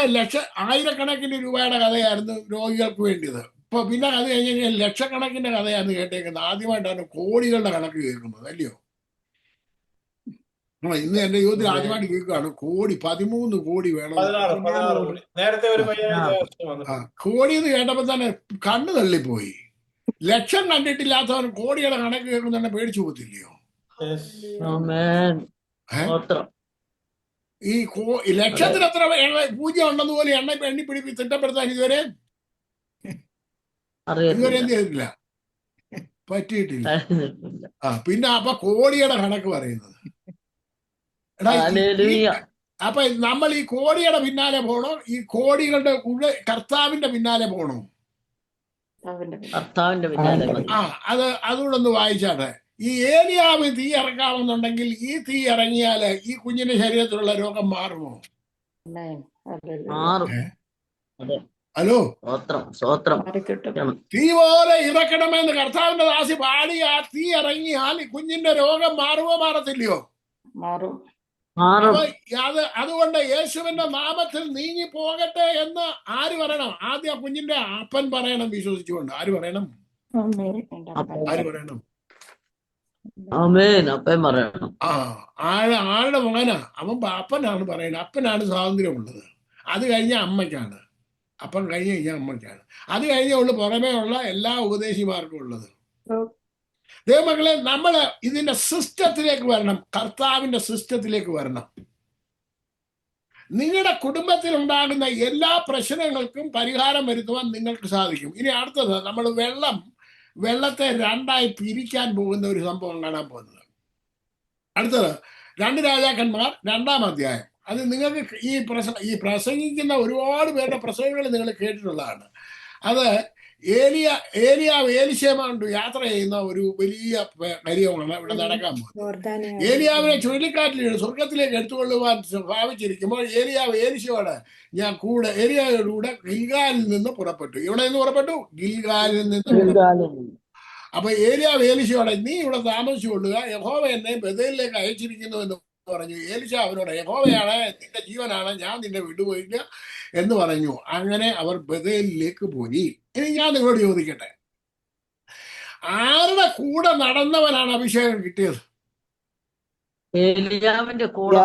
ആയിരക്കണക്കിന് രൂപയുടെ കഥയായിരുന്നു രോഗികൾക്ക് വേണ്ടിയത്. ഇപ്പൊ പിന്നെ അത് കഴിഞ്ഞ് കഴിഞ്ഞാൽ ലക്ഷക്കണക്കിന്റെ കഥയായിരുന്നു കേട്ടേക്കുന്നത്. ആദ്യമായിട്ടാണ് കോടികളുടെ കണക്ക് കേൾക്കുന്നത്, അല്ലയോ? ഇന്ന് എന്റെ യുവത്തിൽ ആദ്യമായിട്ട് കേൾക്കുകയാണ് കോടി, 13 കോടി വേണം. കോടി എന്ന് കേട്ടപ്പോ തന്നെ കണ്ണു തള്ളിപ്പോയി. ലക്ഷം കണ്ടിട്ടില്ലാത്തവൻ കോടിയുടെ കണക്ക് കേൾക്കുന്ന തന്നെ പേടിച്ചു പോകത്തില്ലയോ? ഈ ലക്ഷത്തിന് എത്ര പൂജ്യം ഉണ്ടെന്ന് പോലെ എണ്ണി പിടിപ്പി തിട്ടപ്പെടുത്താൻ ഇതുവരെ എന്ത് ചെയ്തിട്ടില്ല, പറ്റിയിട്ടില്ല. പിന്നെ അപ്പൊ കോടിയുടെ കണക്ക് പറയുന്നത്. അപ്പൊ നമ്മൾ ഈ കോടിയുടെ പിന്നാലെ പോണോ? ഈ കോടികളുടെ കർത്താവിന്റെ പിന്നാലെ പോണോ? അതുകൂടെ ഒന്ന് വായിച്ചാട്ടെ. ഈ ഏലിയാവ് തീ ഇറക്കാമെന്നുണ്ടെങ്കിൽ ഈ തീ ഇറങ്ങിയാല് ഈ കുഞ്ഞിന്റെ ശരീരത്തിലുള്ള രോഗം മാറുമോ? ഹലോ, സ്വോത്രം സ്വോത്രം തീ പോലെ ഇറക്കണമെന്ന് കർത്താവിന്റെ ദാസി പാടി ആ തീ ഇറങ്ങിയാൽ ഈ കുഞ്ഞിന്റെ രോഗം മാറുമോ മാറത്തില്ലയോ? മാറും. മാറും. അപ്പൊ അതുകൊണ്ട് യേശുവിന്റെ നാമത്തിൽ നീങ്ങി പോകട്ടെ എന്ന് ആര് പറയണം? ആദ്യം കുഞ്ഞിന്റെ അപ്പൻ പറയണം, വിശ്വസിച്ചുകൊണ്ട്. ആര് പറയണം? ആര് പറയണം? ആമേൻ. അപ്പം പറയണം. ആളുടെ മകനാ, അവൻ അപ്പനാണ് പറയുന്നത്. അപ്പനാണ് സ്വാതന്ത്ര്യമുള്ളത്. അത് കഴിഞ്ഞ അമ്മയ്ക്കാണ്. അപ്പം കഴിഞ്ഞ് കഴിഞ്ഞാൽ അമ്മയ്ക്കാണ്. അത് കഴിഞ്ഞേ ഉള്ളു പുറമേ ഉള്ള എല്ലാ ഉപദേശിമാർക്കും ഉള്ളത്. ദൈവമക്കളെ, നമ്മൾ ഇതിന്റെ സിസ്റ്റത്തിലേക്ക് വരണം. കർത്താവിന്റെ സിസ്റ്റത്തിലേക്ക് വരണം. നിങ്ങളുടെ കുടുംബത്തിൽ ഉണ്ടാകുന്ന എല്ലാ പ്രശ്നങ്ങൾക്കും പരിഹാരം വരുത്തുവാൻ നിങ്ങൾക്ക് സാധിക്കും. ഇനി അടുത്തത്, നമ്മൾ വെള്ളത്തെ രണ്ടായി പിരിക്കാൻ പോകുന്ന ഒരു സംഭവം കാണാൻ പോകുന്നത്. അടുത്തത് 2 രാജാക്കന്മാർ 2-ാം അധ്യായം. അത് നിങ്ങൾക്ക് ഈ പ്രസംഗിക്കുന്ന ഒരുപാട് പേരുടെ പ്രസംഗങ്ങൾ നിങ്ങൾ കേട്ടിട്ടുള്ളതാണ്. അത് ഏലിയാവ് ഏലിശേമാണ്ട് യാത്ര ചെയ്യുന്ന ഒരു വലിയ കാര്യമാണ് ഇവിടെ നടക്കാൻ പോകുന്നത്. ഏലിയാവിനെ ചുഴലിക്കാറ്റിൽ സ്വർഗത്തിലേക്ക് എടുത്തുകൊള്ളുവാൻ ഭാവിച്ചിരിക്കുമ്പോൾ ഏലിയാവ് ഏലിശയോട് ഏലിയാവിയുടെ കൂടെ ഗിൽഗാലിൽ നിന്ന് പുറപ്പെട്ടു. ഇവിടെ നിന്ന് പുറപ്പെട്ടു, ഗിൽഗാലിൽ നിന്ന്. അപ്പൊ ഏലിയാവ് ഏലിശയോടെ, നീ ഇവിടെ താമസിച്ചു കൊള്ളുക, യഹോവ എന്നെ ബഥേലിലേക്ക് അയച്ചിരിക്കുന്നു എന്ന് പറഞ്ഞു. ഏലിശ അവനോട്, യഹോവയാണ് നിന്റെ ജീവനാണ്, ഞാൻ നിന്നെ വിടുപോയില്ല എന്ന് പറഞ്ഞു. അങ്ങനെ അവർ ബഥേലിലേക്ക് പോയി. ഇനി ഞാൻ നിങ്ങളോട് ചോദിക്കട്ടെ, ആരുടെ കൂടെ നടന്നവനാണ് അഭിഷേകം കിട്ടിയത്? ഏലിയാവിന്റെ കൂടെ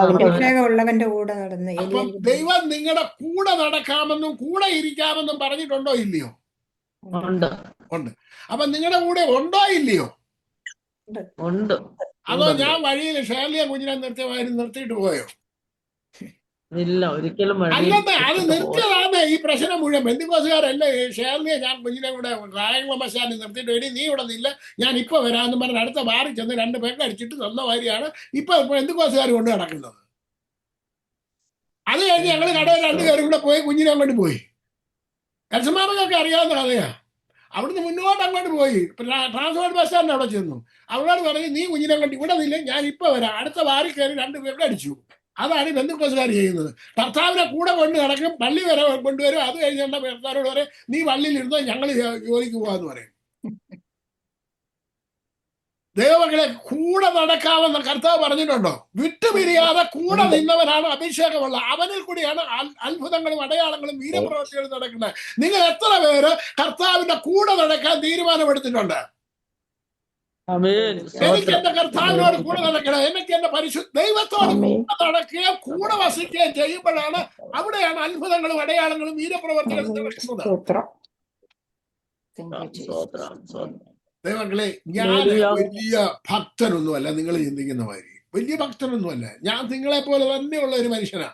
ഉള്ളവന്റെ കൂടെ നടന്ന്. അപ്പം ദൈവം നിങ്ങളുടെ കൂടെ നടക്കാമെന്നും കൂടെ ഇരിക്കാമെന്നും പറഞ്ഞിട്ടുണ്ടോ ഇല്ലയോ? ഉണ്ട്. അപ്പൊ നിങ്ങളുടെ കൂടെ ഉണ്ടോ ഇല്ലയോ? ഉണ്ട്. അതോ ഞാൻ വഴിയിൽ ഷേർലിയ കുഞ്ഞിനെ നിർത്തിയിട്ട് പോയോ? ഇല്ല, ഒരിക്കലും അല്ലെന്ന്. അത് നിർത്തിയതാണ് ഈ പ്രശ്നം മുഴുവൻ. ബന്ധുക്കോസുകാരല്ലേ ഷേർലിയെ ഞാൻ കുഞ്ഞിനെ കൂടെ കായംകുളമശാലിൽ നിർത്തിയിട്ട്, എടി നീ ഇവിടെ നില്ല, ഞാൻ ഇപ്പൊ വരാമെന്ന് പറഞ്ഞ് അടുത്ത ബാറിൽ ചെന്ന് 2 പേർക്ക് അടിച്ചിട്ട് തന്ന മാതിരിയാണ് ഇപ്പൊ ബന്ധുക്കോസുകാർ കൊണ്ട് നടക്കുന്നത്. അത് കഴിഞ്ഞ് ഞങ്ങൾ കടയിൽ 2 പേരും കൂടെ പോയി കുഞ്ഞിനെ അങ്ങോട്ട് പോയി. കൽസമാമൊക്കെ അറിയാവുന്ന കഥയാ. അവിടുന്ന് മുന്നോട്ട് അങ്ങോട്ട് പോയി ട്രാൻസ്പോർട്ട് ബസ് സ്റ്റാൻഡ് അവിടെ ചെന്നു. അവളോട് പറഞ്ഞു, നീ കുഞ്ഞിനെ കൊണ്ട് ഇവിടെ നില്ല, ഞാൻ ഇപ്പൊ വരാം. അടുത്ത വാരി കയറി 2 പേർക്ക് അടിച്ചു. അതാണ് ബന്ധുക്കോസുകാർ ചെയ്യുന്നത്. കർത്താവിനെ കൂടെ കൊണ്ട് നടക്കും, പള്ളി വരെ കൊണ്ടുവരും. അത് കഴിഞ്ഞ ഭർത്താരോട് പറയും, നീ പള്ളിയിൽ ഇരുന്നോ, ഞങ്ങൾ ജോലിക്ക് പോവാന്ന് പറയും. ദൈവമക്കളെ, കൂടെ നടക്കാമെന്ന് കർത്താവ് പറഞ്ഞിട്ടുണ്ടോ? വിട്ടുപിരിയാതെ കൂടെ നിന്നവനാണ് അഭിഷേകമുള്ള. അവനിൽ കൂടിയാണ് അത്ഭുതങ്ങളും അടയാളങ്ങളും വീരപ്രവർത്തികളും നടക്കുന്നത്. നിങ്ങൾ എത്ര പേര് കർത്താവിന്റെ കൂടെ നടക്കാൻ തീരുമാനമെടുത്തിട്ടുണ്ട്? എനിക്ക് എന്റെ കർത്താവിനോട് കൂടെ നടക്കണം, എനിക്ക് എന്റെ പരിശുദ്ധ ദൈവത്തോട് കൂടെ നടക്കുകയും കൂടെ വസിക്കുകയും ചെയ്യുമ്പോഴാണ് അവിടെയാണ് അത്ഭുതങ്ങളും അടയാളങ്ങളും വീരപ്രവർത്തികളും നടക്കുന്നത്. ദൈവങ്ങളെ, ഞാൻ വലിയ ഭക്തനൊന്നുമല്ല. നിങ്ങൾ ചിന്തിക്കുന്ന മാതിരി വലിയ ഭക്തനൊന്നുമല്ല. ഞാൻ നിങ്ങളെ പോലെ തന്നെയുള്ള ഒരു മനുഷ്യനാ.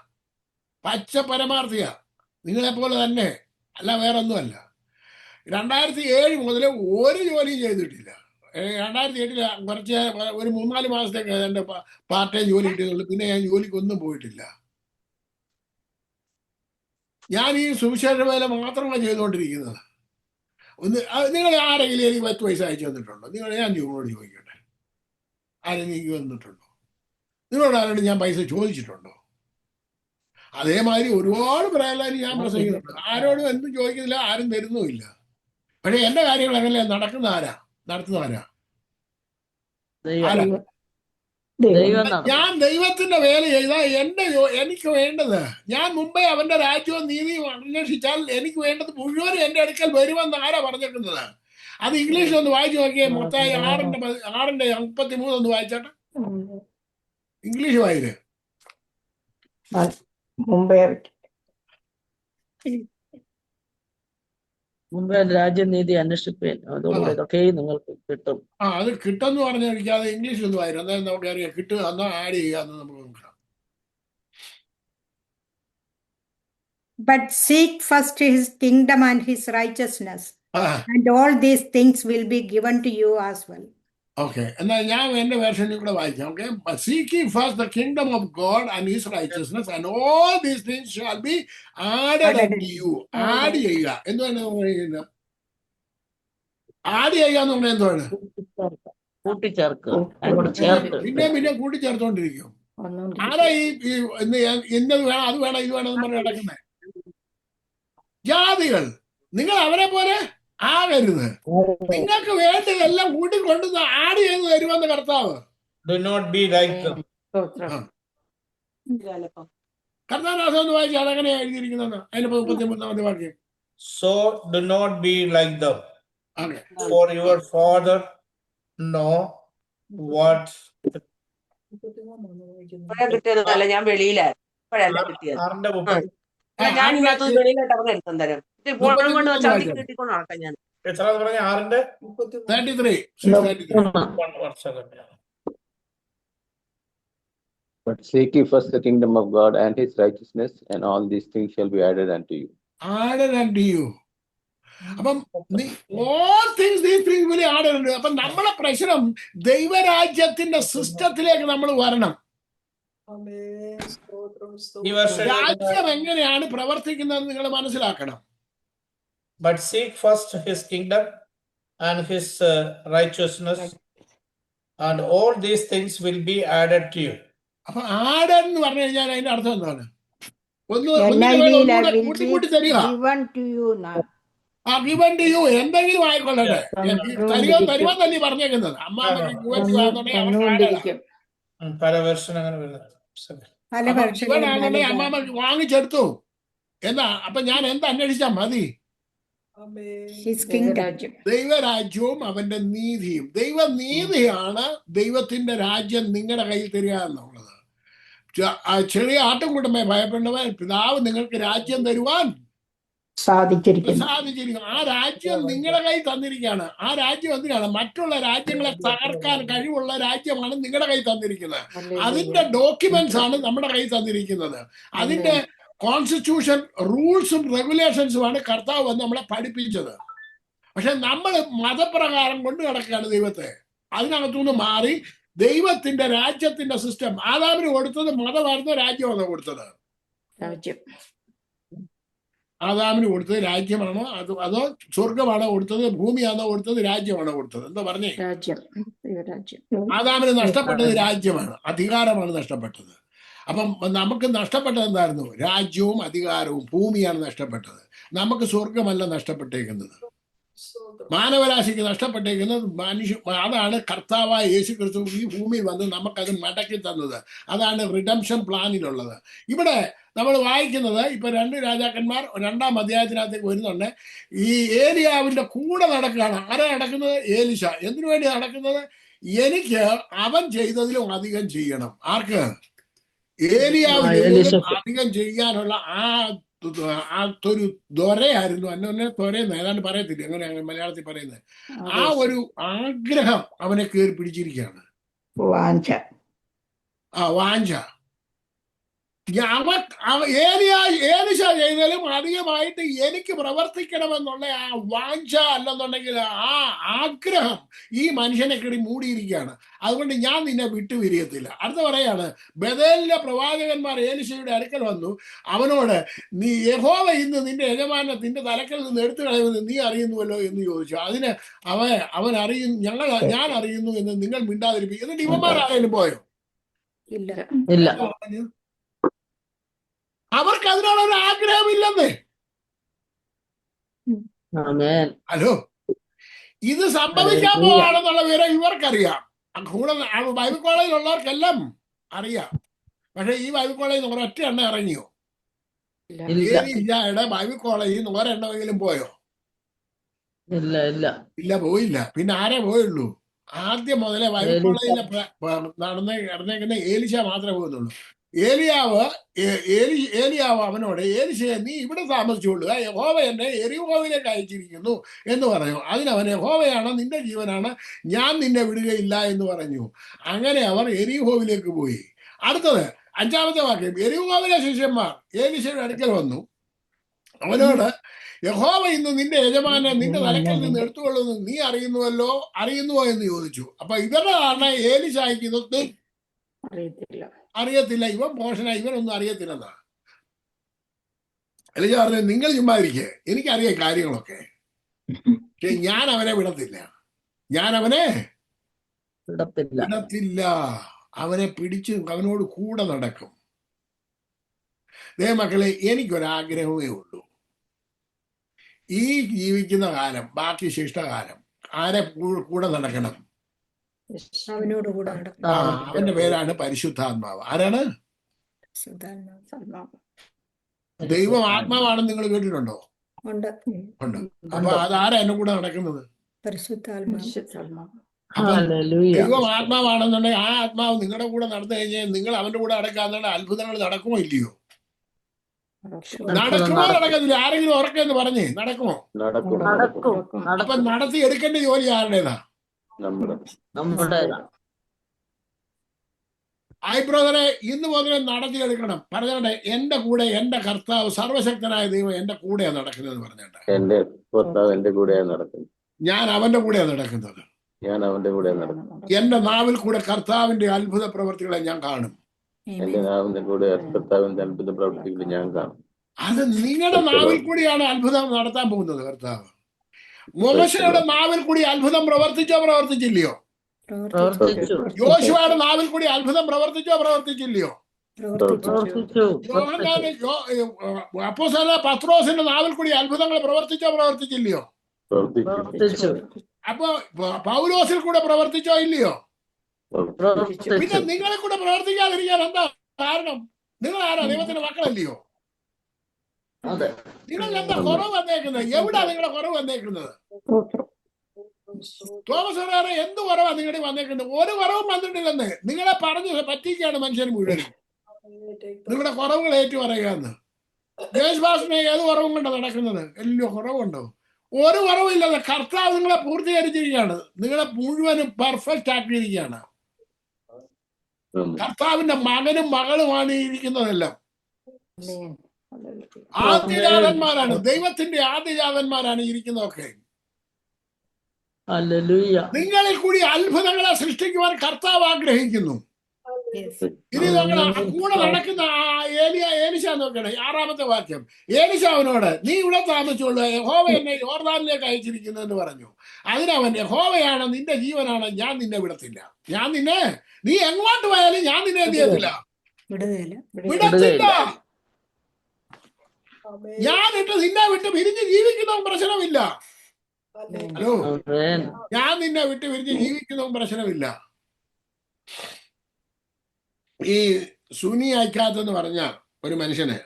പച്ച പരമാർത്ഥിയാ, നിങ്ങളെ പോലെ തന്നെ, അല്ല വേറെ ഒന്നുമല്ല. 2007 മുതൽ ഒരു ജോലിയും ചെയ്തിട്ടില്ല. 2008 കുറച്ച് ഒരു 3-4 മാസത്തേക്ക് എൻ്റെ പാർട്ട് ടൈം ജോലി കിട്ടിയതുള്ളൂ. പിന്നെ ഞാൻ ജോലിക്കൊന്നും പോയിട്ടില്ല. ഞാൻ ഈ സുവിശേഷ വേല മാത്രമാണ് ചെയ്തുകൊണ്ടിരിക്കുന്നത്. നിങ്ങൾ ആരെങ്കിലും എനിക്ക് 10 പൈസ അയച്ചു തന്നിട്ടുണ്ടോ? ഞാൻ നിങ്ങളോട് ചോദിക്കട്ടെ, ആരെങ്കിലും എനിക്ക് വന്നിട്ടുണ്ടോ? നിങ്ങളോട് ആരോട് ഞാൻ പൈസ ചോദിച്ചിട്ടുണ്ടോ? അതേമാതിരി ഒരുപാട് പ്രായം ഞാൻ പ്രസംഗിക്കുന്നുണ്ട്. ആരോടും എന്തും ചോദിക്കുന്നില്ല, ആരും തരുന്നുമില്ല. പക്ഷെ എന്റെ കാര്യങ്ങൾ അങ്ങനെ നടത്തുന്ന ആരാ? ഞാൻ ദൈവത്തിന്റെ വേല ചെയ്താൽ എനിക്ക് വേണ്ടത്, ഞാൻ മുമ്പേ അവന്റെ രാജ്യവും നീതിയും അന്വേഷിച്ചാൽ എനിക്ക് വേണ്ടത് മുഴുവൻ എന്റെ അടുക്കൽ വരുമെന്ന് ആരാ പറഞ്ഞിരിക്കുന്നത്? അത് ഇംഗ്ലീഷിൽ ഒന്ന് വായിച്ചു നോക്കിയേ. മത്തായി 6:33 ഒന്ന് വായിച്ചാട്ടെ. ഇംഗ്ലീഷ് വായില്. മുമ്പേ രാജ്യനീതി അന്വേഷിപ്പേൻ, അതോടുകൂടി ഇതൊക്കെ നിങ്ങൾക്ക് കിട്ടും. അത് കിട്ടുമെന്ന് പറഞ്ഞാൽ അത് ഇംഗ്ലീഷിൽ ഒന്ന് വായിരും. അതായത് നമുക്കറിയാം കിട്ടുക എന്നോ ആഡ് ചെയ്യാന്ന് നമുക്ക് നോക്കാം. But seek first his kingdom and his righteousness, and all these things will be given to you as well. Okay, എന്നാൽ ഞാൻ എന്റെ വേർഷനിൽ കൂടെ വായിക്കാം. Okay, seek ye first the kingdom of God and his righteousness, and all these things shall be added unto you. Add ചെയ്യുക എന്താണ് പറയുന്നത്? Add ചെയ്യുക എന്ന് പറഞ്ഞാൽ എന്താണ്? കൂട്ടിച്ചേർക്കുക. പിന്നെ കൂട്ടിച്ചേർത്തോണ്ടിരിക്കും. ആരാ ഈ ഇന്നത് വേണം, അത് വേണം, ഇത് വേണം എന്ന് പറഞ്ഞ് നടക്കുന്നത്? ജാതികൾ നിങ്ങൾ അവരെ പോലെ ആകരുത്. നിങ്ങൾക്ക് വേണ്ടതെല്ലാം കൂട്ടിക്കൊണ്ട് ആഡ് ചെയ്ത് തരുമെന്ന് കർത്താവ്. Do not be like them. കർത്താവ് ഒന്ന് വായിച്ചാൽ അതെങ്ങനെയാ എഴുതിയിരിക്കുന്നത്? അതിന്റെ 33-ാമത്തെ വാക്യം. So do not be like them, Okay. for your Father know what. കിട്ടിയതല്ല, ഞാൻ വെളിയിലായിരുന്നു. ഇപ്പോഴല്ല കിട്ടിയത്. ആറിന്റെ 30. ഞാൻ ഇതിനകത്ത് വെളിയിലോട്ട് അവിടെ എടുത്തു തരാം. ഫോൺ കൊണ്ട് ചവിട്ടി കിട്ടിക്കൊണ്ട് നടക്കാം ഞാൻ. എത്ര പറഞ്ഞ? 6-ന്റെ 33. 33. 1 second. But seek ye first the kingdom of God and his righteousness, and all these things shall be added unto you. Added unto you. അപ്പം all things these things will be added unto you. അപ്പം നമ്മളെ പ്രശ്നം ദൈവരാജ്യത്തിന്റെ സിസ്റ്റത്തിലേക്ക് നമ്മൾ വരണം. രാജ്യം എങ്ങനെയാണ് പ്രവർത്തിക്കുന്നത് നിങ്ങൾ മനസ്സിലാക്കണം. But seek first his kingdom and his righteousness, and all these things will be added to you. അപ്പൊ ആഡ് എന്ന് പറഞ്ഞു കഴിഞ്ഞാൽ അതിന്റെ അർത്ഥം എന്താണ്? കൂട്ടി തരിക. Given to you. എന്തെങ്കിലും ആയിക്കൊള്ളട്ടെ. തരുവാൻ തന്നെ പറഞ്ഞേക്കുന്നത്. അമ്മാമ്മക്ക് പല വേർഷൻ അങ്ങനെ വരുന്നത്. അമ്മാമ്മ വാങ്ങിച്ചെടുത്തു എന്നാ. അപ്പൊ ഞാൻ എന്താ അന്വേഷിച്ചാ മതി? ദൈവരാജ്യവും അവന്റെ നീതിയും. ദൈവനീതിയാണ് ദൈവത്തിന്റെ രാജ്യം നിങ്ങളുടെ കയ്യിൽ തരിക എന്നുള്ളത്. ചെറിയ ആട്ടുംകൂട്ടമേ ഭയപ്പെടുന്നവൻ, പിതാവ് നിങ്ങൾക്ക് രാജ്യം തരുവാൻ സാധിച്ചിരിക്കുന്നു. ആ രാജ്യം നിങ്ങളുടെ കയ്യിൽ തന്നിരിക്കുകയാണ്. ആ രാജ്യം എന്തിനാണ്? മറ്റുള്ള രാജ്യങ്ങളെ തകർക്കാൻ കഴിവുള്ള രാജ്യമാണ് നിങ്ങളുടെ കയ്യിൽ തന്നിരിക്കുന്നത്. അതിന്റെ ഡോക്യുമെന്റ്സ് ആണ് നമ്മുടെ കയ്യിൽ തന്നിരിക്കുന്നത്. അതിന്റെ കോൺസ്റ്റിറ്റ്യൂഷൻ, റൂൾസും റെഗുലേഷൻസുമാണ് കർത്താവ് വന്ന് നമ്മളെ പഠിപ്പിച്ചത്. പക്ഷെ നമ്മൾ മതപ്രകാരം കൊണ്ട് നടക്കുകയാണ് ദൈവത്തെ. അതിനകത്തുനിന്ന് മാറി ദൈവത്തിന്റെ രാജ്യത്തിന്റെ സിസ്റ്റം. ആദാമിന് കൊടുത്തത് മതമായിരുന്ന രാജ്യമാണ് കൊടുത്തത്. ആദാമിന് കൊടുത്തത് രാജ്യമാണോ അതോ സ്വർഗമാണോ കൊടുത്തത്? ഭൂമിയാണോ കൊടുത്തത്? രാജ്യമാണോ കൊടുത്തത്? എന്താ പറഞ്ഞേ? ആദാമിന് നഷ്ടപ്പെട്ടത് രാജ്യമാണ്, അധികാരമാണ് നഷ്ടപ്പെട്ടത്. അപ്പം നമുക്ക് നഷ്ടപ്പെട്ടത് എന്തായിരുന്നു? രാജ്യവും അധികാരവും ഭൂമിയാണ് നഷ്ടപ്പെട്ടത്. നമുക്ക് സ്വർഗമല്ല നഷ്ടപ്പെട്ടേക്കുന്നത്, മാനവരാശിക്ക് നഷ്ടപ്പെട്ടേക്കുന്നത് അതാണ് കർത്താവായ യേശു ക്രിസ്തു ഈ ഭൂമിയിൽ വന്ന് നമുക്കത് മടക്കി തന്നത്. അതാണ് റിഡംഷൻ പ്ലാനിലുള്ളത്. ഇവിടെ നമ്മൾ വായിക്കുന്നത് ഇപ്പൊ 2 രാജാക്കന്മാർ 2-ാം അധ്യായത്തിനകത്തേക്ക് വരുന്നുണ്ട്. ഈ ഏലിയാവിന്റെ കൂടെ നടക്കുകയാണ്. ആരാ നടക്കുന്നത്? ഏലിശ. എന്തിനു വേണ്ടി നടക്കുന്നത്? എനിക്ക് അവൻ ചെയ്തതിലും അധികം ചെയ്യണം. ആർക്ക്? ഏലിയാവിന് അധികം ചെയ്യാനുള്ള ഒരു ത്വരയായിരുന്നു. അന്നെ ത്വരയെന്ന് ഏതാണ്ട് പറയത്തില്ല, എങ്ങനെയാണ് മലയാളത്തിൽ പറയുന്നത്? ആ ഒരു ആഗ്രഹം അവനെ കയറി പിടിച്ചിരിക്കുകയാണ്. വാഞ്ച. ഏലിശ ചെയ്താലും അധികമായിട്ട് എനിക്ക് പ്രവർത്തിക്കണമെന്നുള്ള ആ വാഞ്ച അല്ലെന്നുണ്ടെങ്കിൽ ആ ആഗ്രഹം ഈ മനുഷ്യനെ കയറി മൂടിയിരിക്കുകയാണ്. അതുകൊണ്ട് ഞാൻ നിന്നെ വിട്ടുപിരിയത്തില്ല. അടുത്ത പറയാണ്, ബഥേലിലെ പ്രവാചകന്മാർ ഏലിശയുടെ അടുക്കൽ വന്നു. അവനോട്, നീ യഹോവ ഇന്ന് നിന്റെ യജമാനത്തിന്റെ തലക്കൽ നിന്ന് എടുത്തു കളയുമെന്ന് നീ അറിയുന്നുവല്ലോ എന്ന് ചോദിച്ചു. അതിന് അവൻ അറിയുന്നു, ഞാൻ അറിയുന്നു എന്ന് നിങ്ങൾ മിണ്ടാതിരിപ്പിക്കും. എന്നിട്ട് ഇവന്മാരായാലും പോയോ? ഇല്ല. അവർക്ക് അതിനോടൊരു ആഗ്രഹമില്ലെന്നേ. ഹലോ, ഇത് സംഭവിക്കാൻ പോവാണെന്നുള്ള വിവരം ഇവർക്കറിയാം. കൂടെ ബൈബിൾ കോളേജിലുള്ളവർക്കെല്ലാം അറിയാം. പക്ഷെ ഈ ബൈബിൾ കോളേജിൽ നിന്ന് ഒരൊറ്റ എണ്ണ ഇറങ്ങിയോ? ഏലിയായുടെ ബൈബിൾ കോളേജിൽ നിന്ന് ഒരെണ്ണമെങ്കിലും പോയോ? ഇല്ല, പോയില്ല. പിന്നെ ആരേ പോയുള്ളൂ? ആദ്യം മുതലേ ബൈബിൾ കോളേജിൽ നടന്നേക്കുന്ന ഏലിശ മാത്രമേ പോകുന്നുള്ളൂ. ഏലിയാവ് അവനോട്, ഏലിശയെ നീ ഇവിടെ താമസിച്ചുകൊള്ളുക, യഹോവ എന്നെ യെരിഹോവിലേക്ക് അയച്ചിരിക്കുന്നു എന്ന് പറഞ്ഞു. അതിനവൻ, യഹോവയാണ് നിന്റെ ജീവനാണ്, ഞാൻ നിന്നെ വിടുകയില്ല എന്ന് പറഞ്ഞു. അങ്ങനെ അവർ യെരിഹോവിലേക്ക് പോയി. അടുത്തത് 5-ാമത്തെ വാക്യം. യെരിഹോവിലെ ശിഷ്യന്മാർ ഏലിശയുടെ അടുക്കൽ വന്നു. അവനോട്, യഹോവ ഇന്ന് നിന്റെ യജമാനെ നിന്റെ തലക്കൽ നിന്ന് എടുത്തുകൊള്ളുന്നു നീ അറിയുന്നുവോ എന്ന് ചോദിച്ചു. അപ്പൊ ഇവരുടെ കാരണം ഏലിശായ്ക്ക് ഇതൊന്നും അറിയത്തില്ല. ഇവൻ മോശന, ഇവനൊന്നും അറിയത്തില്ലെന്നാ. എലിശ പറഞ്ഞു, നിങ്ങൾ ചുമ്മാതിരിക്കെ, എനിക്കറിയാം കാര്യങ്ങളൊക്കെ, പക്ഷെ ഞാൻ അവനെ വിടത്തില്ല. അവനെ പിടിച്ച് അവനോട് കൂടെ നടക്കും. മക്കളെ, എനിക്കൊരാഗ്രഹമേ ഉള്ളൂ. ഈ ജീവിക്കുന്ന കാലം, ബാക്കി ശിഷ്ടകാലം ആരെ കൂടെ നടക്കണം? അവനോട് കൂടെ നടക്കും. അവന്റെ പേരാണ് പരിശുദ്ധാത്മാവ്. ആരാണ്? പരിശുദ്ധാത്മാവ്. ദൈവം ആത്മാവാണെന്ന് നിങ്ങൾ കേട്ടിട്ടുണ്ടോ? ഉണ്ട്. ഉണ്ട്. അപ്പൊ അതാരാ എന്നെ കൂടെ നടക്കുന്നത്? പരിശുദ്ധാത്മാവ്. അപ്പൊ ഹല്ലേലൂയ. ദൈവം ആത്മാവാണെന്നുണ്ടെങ്കിൽ ആ ആത്മാവ് നിങ്ങളുടെ കൂടെ നടന്നു കഴിഞ്ഞാൽ നിങ്ങൾ അവന്റെ കൂടെ നടക്കാന്നുള്ള അത്ഭുതങ്ങൾ നടക്കുമോ ഇല്ലയോ? നടക്കുമോ നടക്കത്തില്ല? ആരെങ്കിലും ഉറക്കെന്ന് പറഞ്ഞേ, നടക്കുമോ? നടക്കും. അപ്പൊ നടത്തി എടുക്കേണ്ട ജോലി ആരുടേതാ? നമ്മുടേതാ. ബ്രദറെ, ഇന്ന് മുതലേ നടത്തിയെടുക്കണം. പറഞ്ഞോട്ടെ, എന്റെ കൂടെ എന്റെ കർത്താവ് സർവശക്തനായ ദൈവം എന്റെ കൂടെയാണ് നടക്കുന്നത് പറഞ്ഞോട്ടെ. എന്റെ കർത്താവ് എന്റെ കൂടെയാണ് നടക്കുന്നത്. ഞാൻ അവന്റെ കൂടെയാണ് നടക്കുന്നത്. ഞാൻ അവന്റെ കൂടെ നടക്കുന്നത്. എന്റെ നാവിൽ കൂടെ കർത്താവിന്റെ അത്ഭുത പ്രവർത്തികളെ ഞാൻ കാണും. എന്റെ നാവിന്റെ കൂടെ കർത്താവിന്റെ അത്ഭുത പ്രവർത്തികൾ ഞാൻ കാണും. അത് നിങ്ങളുടെ നാവിൽ കൂടിയാണ് അത്ഭുതം നടത്താൻ പോകുന്നത് കർത്താവ്. മോശയുടെ നാവിൽ കൂടി അത്ഭുതം പ്രവർത്തിച്ചില്ലയോ? പ്രവർത്തിച്ചു. യോശുവയുടെ നാവിൽ കൂടി അത്ഭുതം പ്രവർത്തിച്ചില്ലയോ? അപ്പോസ്തലനായ പത്രോസിന്റെ നാവിൽ കൂടി അത്ഭുതങ്ങൾ പ്രവർത്തിച്ചില്ലയോ? പ്രവർത്തിച്ചു. അപ്പൊ പൗലോസിൽ കൂടെ പ്രവർത്തിച്ചോ ഇല്ലയോ? പിന്നെ നിങ്ങളെ കൂടെ പ്രവർത്തിക്കാതിരിക്കാൻ എന്താ കാരണം? നിങ്ങൾ ആരാ? ദൈവത്തിന്റെ മക്കളല്ലയോ? അതെ. നിങ്ങൾക്ക് എന്താ കുറവ് വന്നേക്കുന്നത്? എവിടാ നിങ്ങളുടെ കുറവ് വന്നേക്കുന്നത്? തോമസ് സാറേ, എന്ത് കുറവാ നിങ്ങളുടെ വന്നേക്കുന്നത്? ഒരു കുറവും വന്നിട്ടില്ലെന്ന് നിങ്ങളെ പറഞ്ഞ് പറ്റിക്കാണ് മനുഷ്യൻ മുഴുവൻ. നിങ്ങളുടെ കുറവുകൾ ഏറ്റു പറയുകയെന്ന്. യേശുദാസിനെ ഏത് കുറവും കൊണ്ടാ നടക്കുന്നത്? വലിയ കുറവുണ്ടോ? ഒരു കുറവില്ലത്. കർത്താവ് നിങ്ങളെ പൂർത്തീകരിച്ചിരിക്കുകയാണ്. നിങ്ങളെ മുഴുവനും പെർഫെക്റ്റ് ആക്കിയിരിക്കുകയാണ്. കർത്താവിന്റെ മകനും മകളുമാണ് ഇരിക്കുന്നതെല്ലാം. ആദ്യജാതന്മാരാണ്, ദൈവത്തിന്റെ ആദ്യജാതന്മാരാണ് ഇരിക്കുന്നതൊക്കെ. ഹല്ലേലൂയ. നിങ്ങളിൽ കൂടി അത്ഭുതങ്ങളെ സൃഷ്ടിക്കുവാൻ കർത്താവ് ആഗ്രഹിക്കുന്നു. ഇനി നോക്കണം, കൂടെ നടക്കുന്ന ഏലിശ നോക്കണേ, 6-ാമത്തെ വാക്യം. ഏലിശാവിനോട്, നീ ഇവിടെ താമസിച്ചുള്ളൂ, യഹോവ എന്നെ യോർദാനിലേക്ക് അയച്ചിരിക്കുന്നു എന്ന് പറഞ്ഞു. അതിനവൻ, യഹോവയാണ് നിന്റെ ജീവനാണ്, ഞാൻ നിന്നെ വിടത്തില്ല. നീ എങ്ങോട്ട് പോയാലും ഞാൻ നിന്നെ എന്ത് ചെയ്യത്തില്ല, വിടത്തില്ല. ഞാനിട്ട് നിന്നെ വിട്ട് പിരിഞ്ഞ് ജീവിക്കുന്നതും പ്രശ്നമില്ല. ഹലോ, ഞാൻ നിന്നെ വിട്ട് പിരിഞ്ഞ് ജീവിക്കുന്നതും പ്രശ്നമില്ല. ഈ സുനി അയക്കാത്തെന്ന് പറഞ്ഞ ഒരു മനുഷ്യന്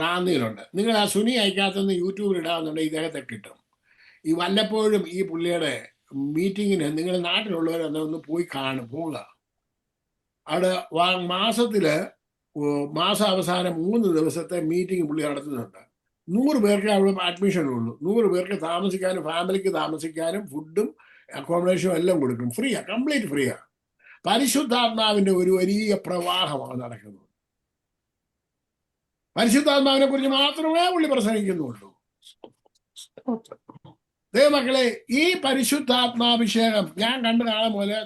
റാന്നിയിലുണ്ട്. നിങ്ങൾ ആ സുനി അയക്കാത്തെന്ന് യൂട്യൂബിൽ ഇടാന്നുണ്ടെങ്കിൽ ഇദ്ദേഹത്തെ കിട്ടും. ഈ വല്ലപ്പോഴും ഈ പുള്ളിയുടെ മീറ്റിങ്ങിന് നിങ്ങൾ നാട്ടിലുള്ളവരൊന്ന് പോയി പോവുക. അവിടെ മാസാവസാനം 3 ദിവസത്തെ മീറ്റിംഗ് പുള്ളി നടത്തുന്നുണ്ട്. 100 പേർക്ക് അവിടെ അഡ്മിഷൻ ഉള്ളൂ. 100 പേർക്ക് താമസിക്കാനും ഫാമിലിക്ക് താമസിക്കാനും ഫുഡും അക്കോമഡേഷനും എല്ലാം കൊടുക്കും. ഫ്രീയാ, കംപ്ലീറ്റ് ഫ്രീയാ. പരിശുദ്ധാത്മാവിന്റെ ഒരു വലിയ പ്രവാഹമാണ് നടക്കുന്നത്. പരിശുദ്ധാത്മാവിനെ കുറിച്ച് മാത്രമേ പുള്ളി പ്രസംഗിക്കുന്നുള്ളൂ. ദൈവമക്കളെ, ഈ പരിശുദ്ധാത്മാഭിഷേകം ഞാൻ കണ്ടു കാണാൻ പോലെ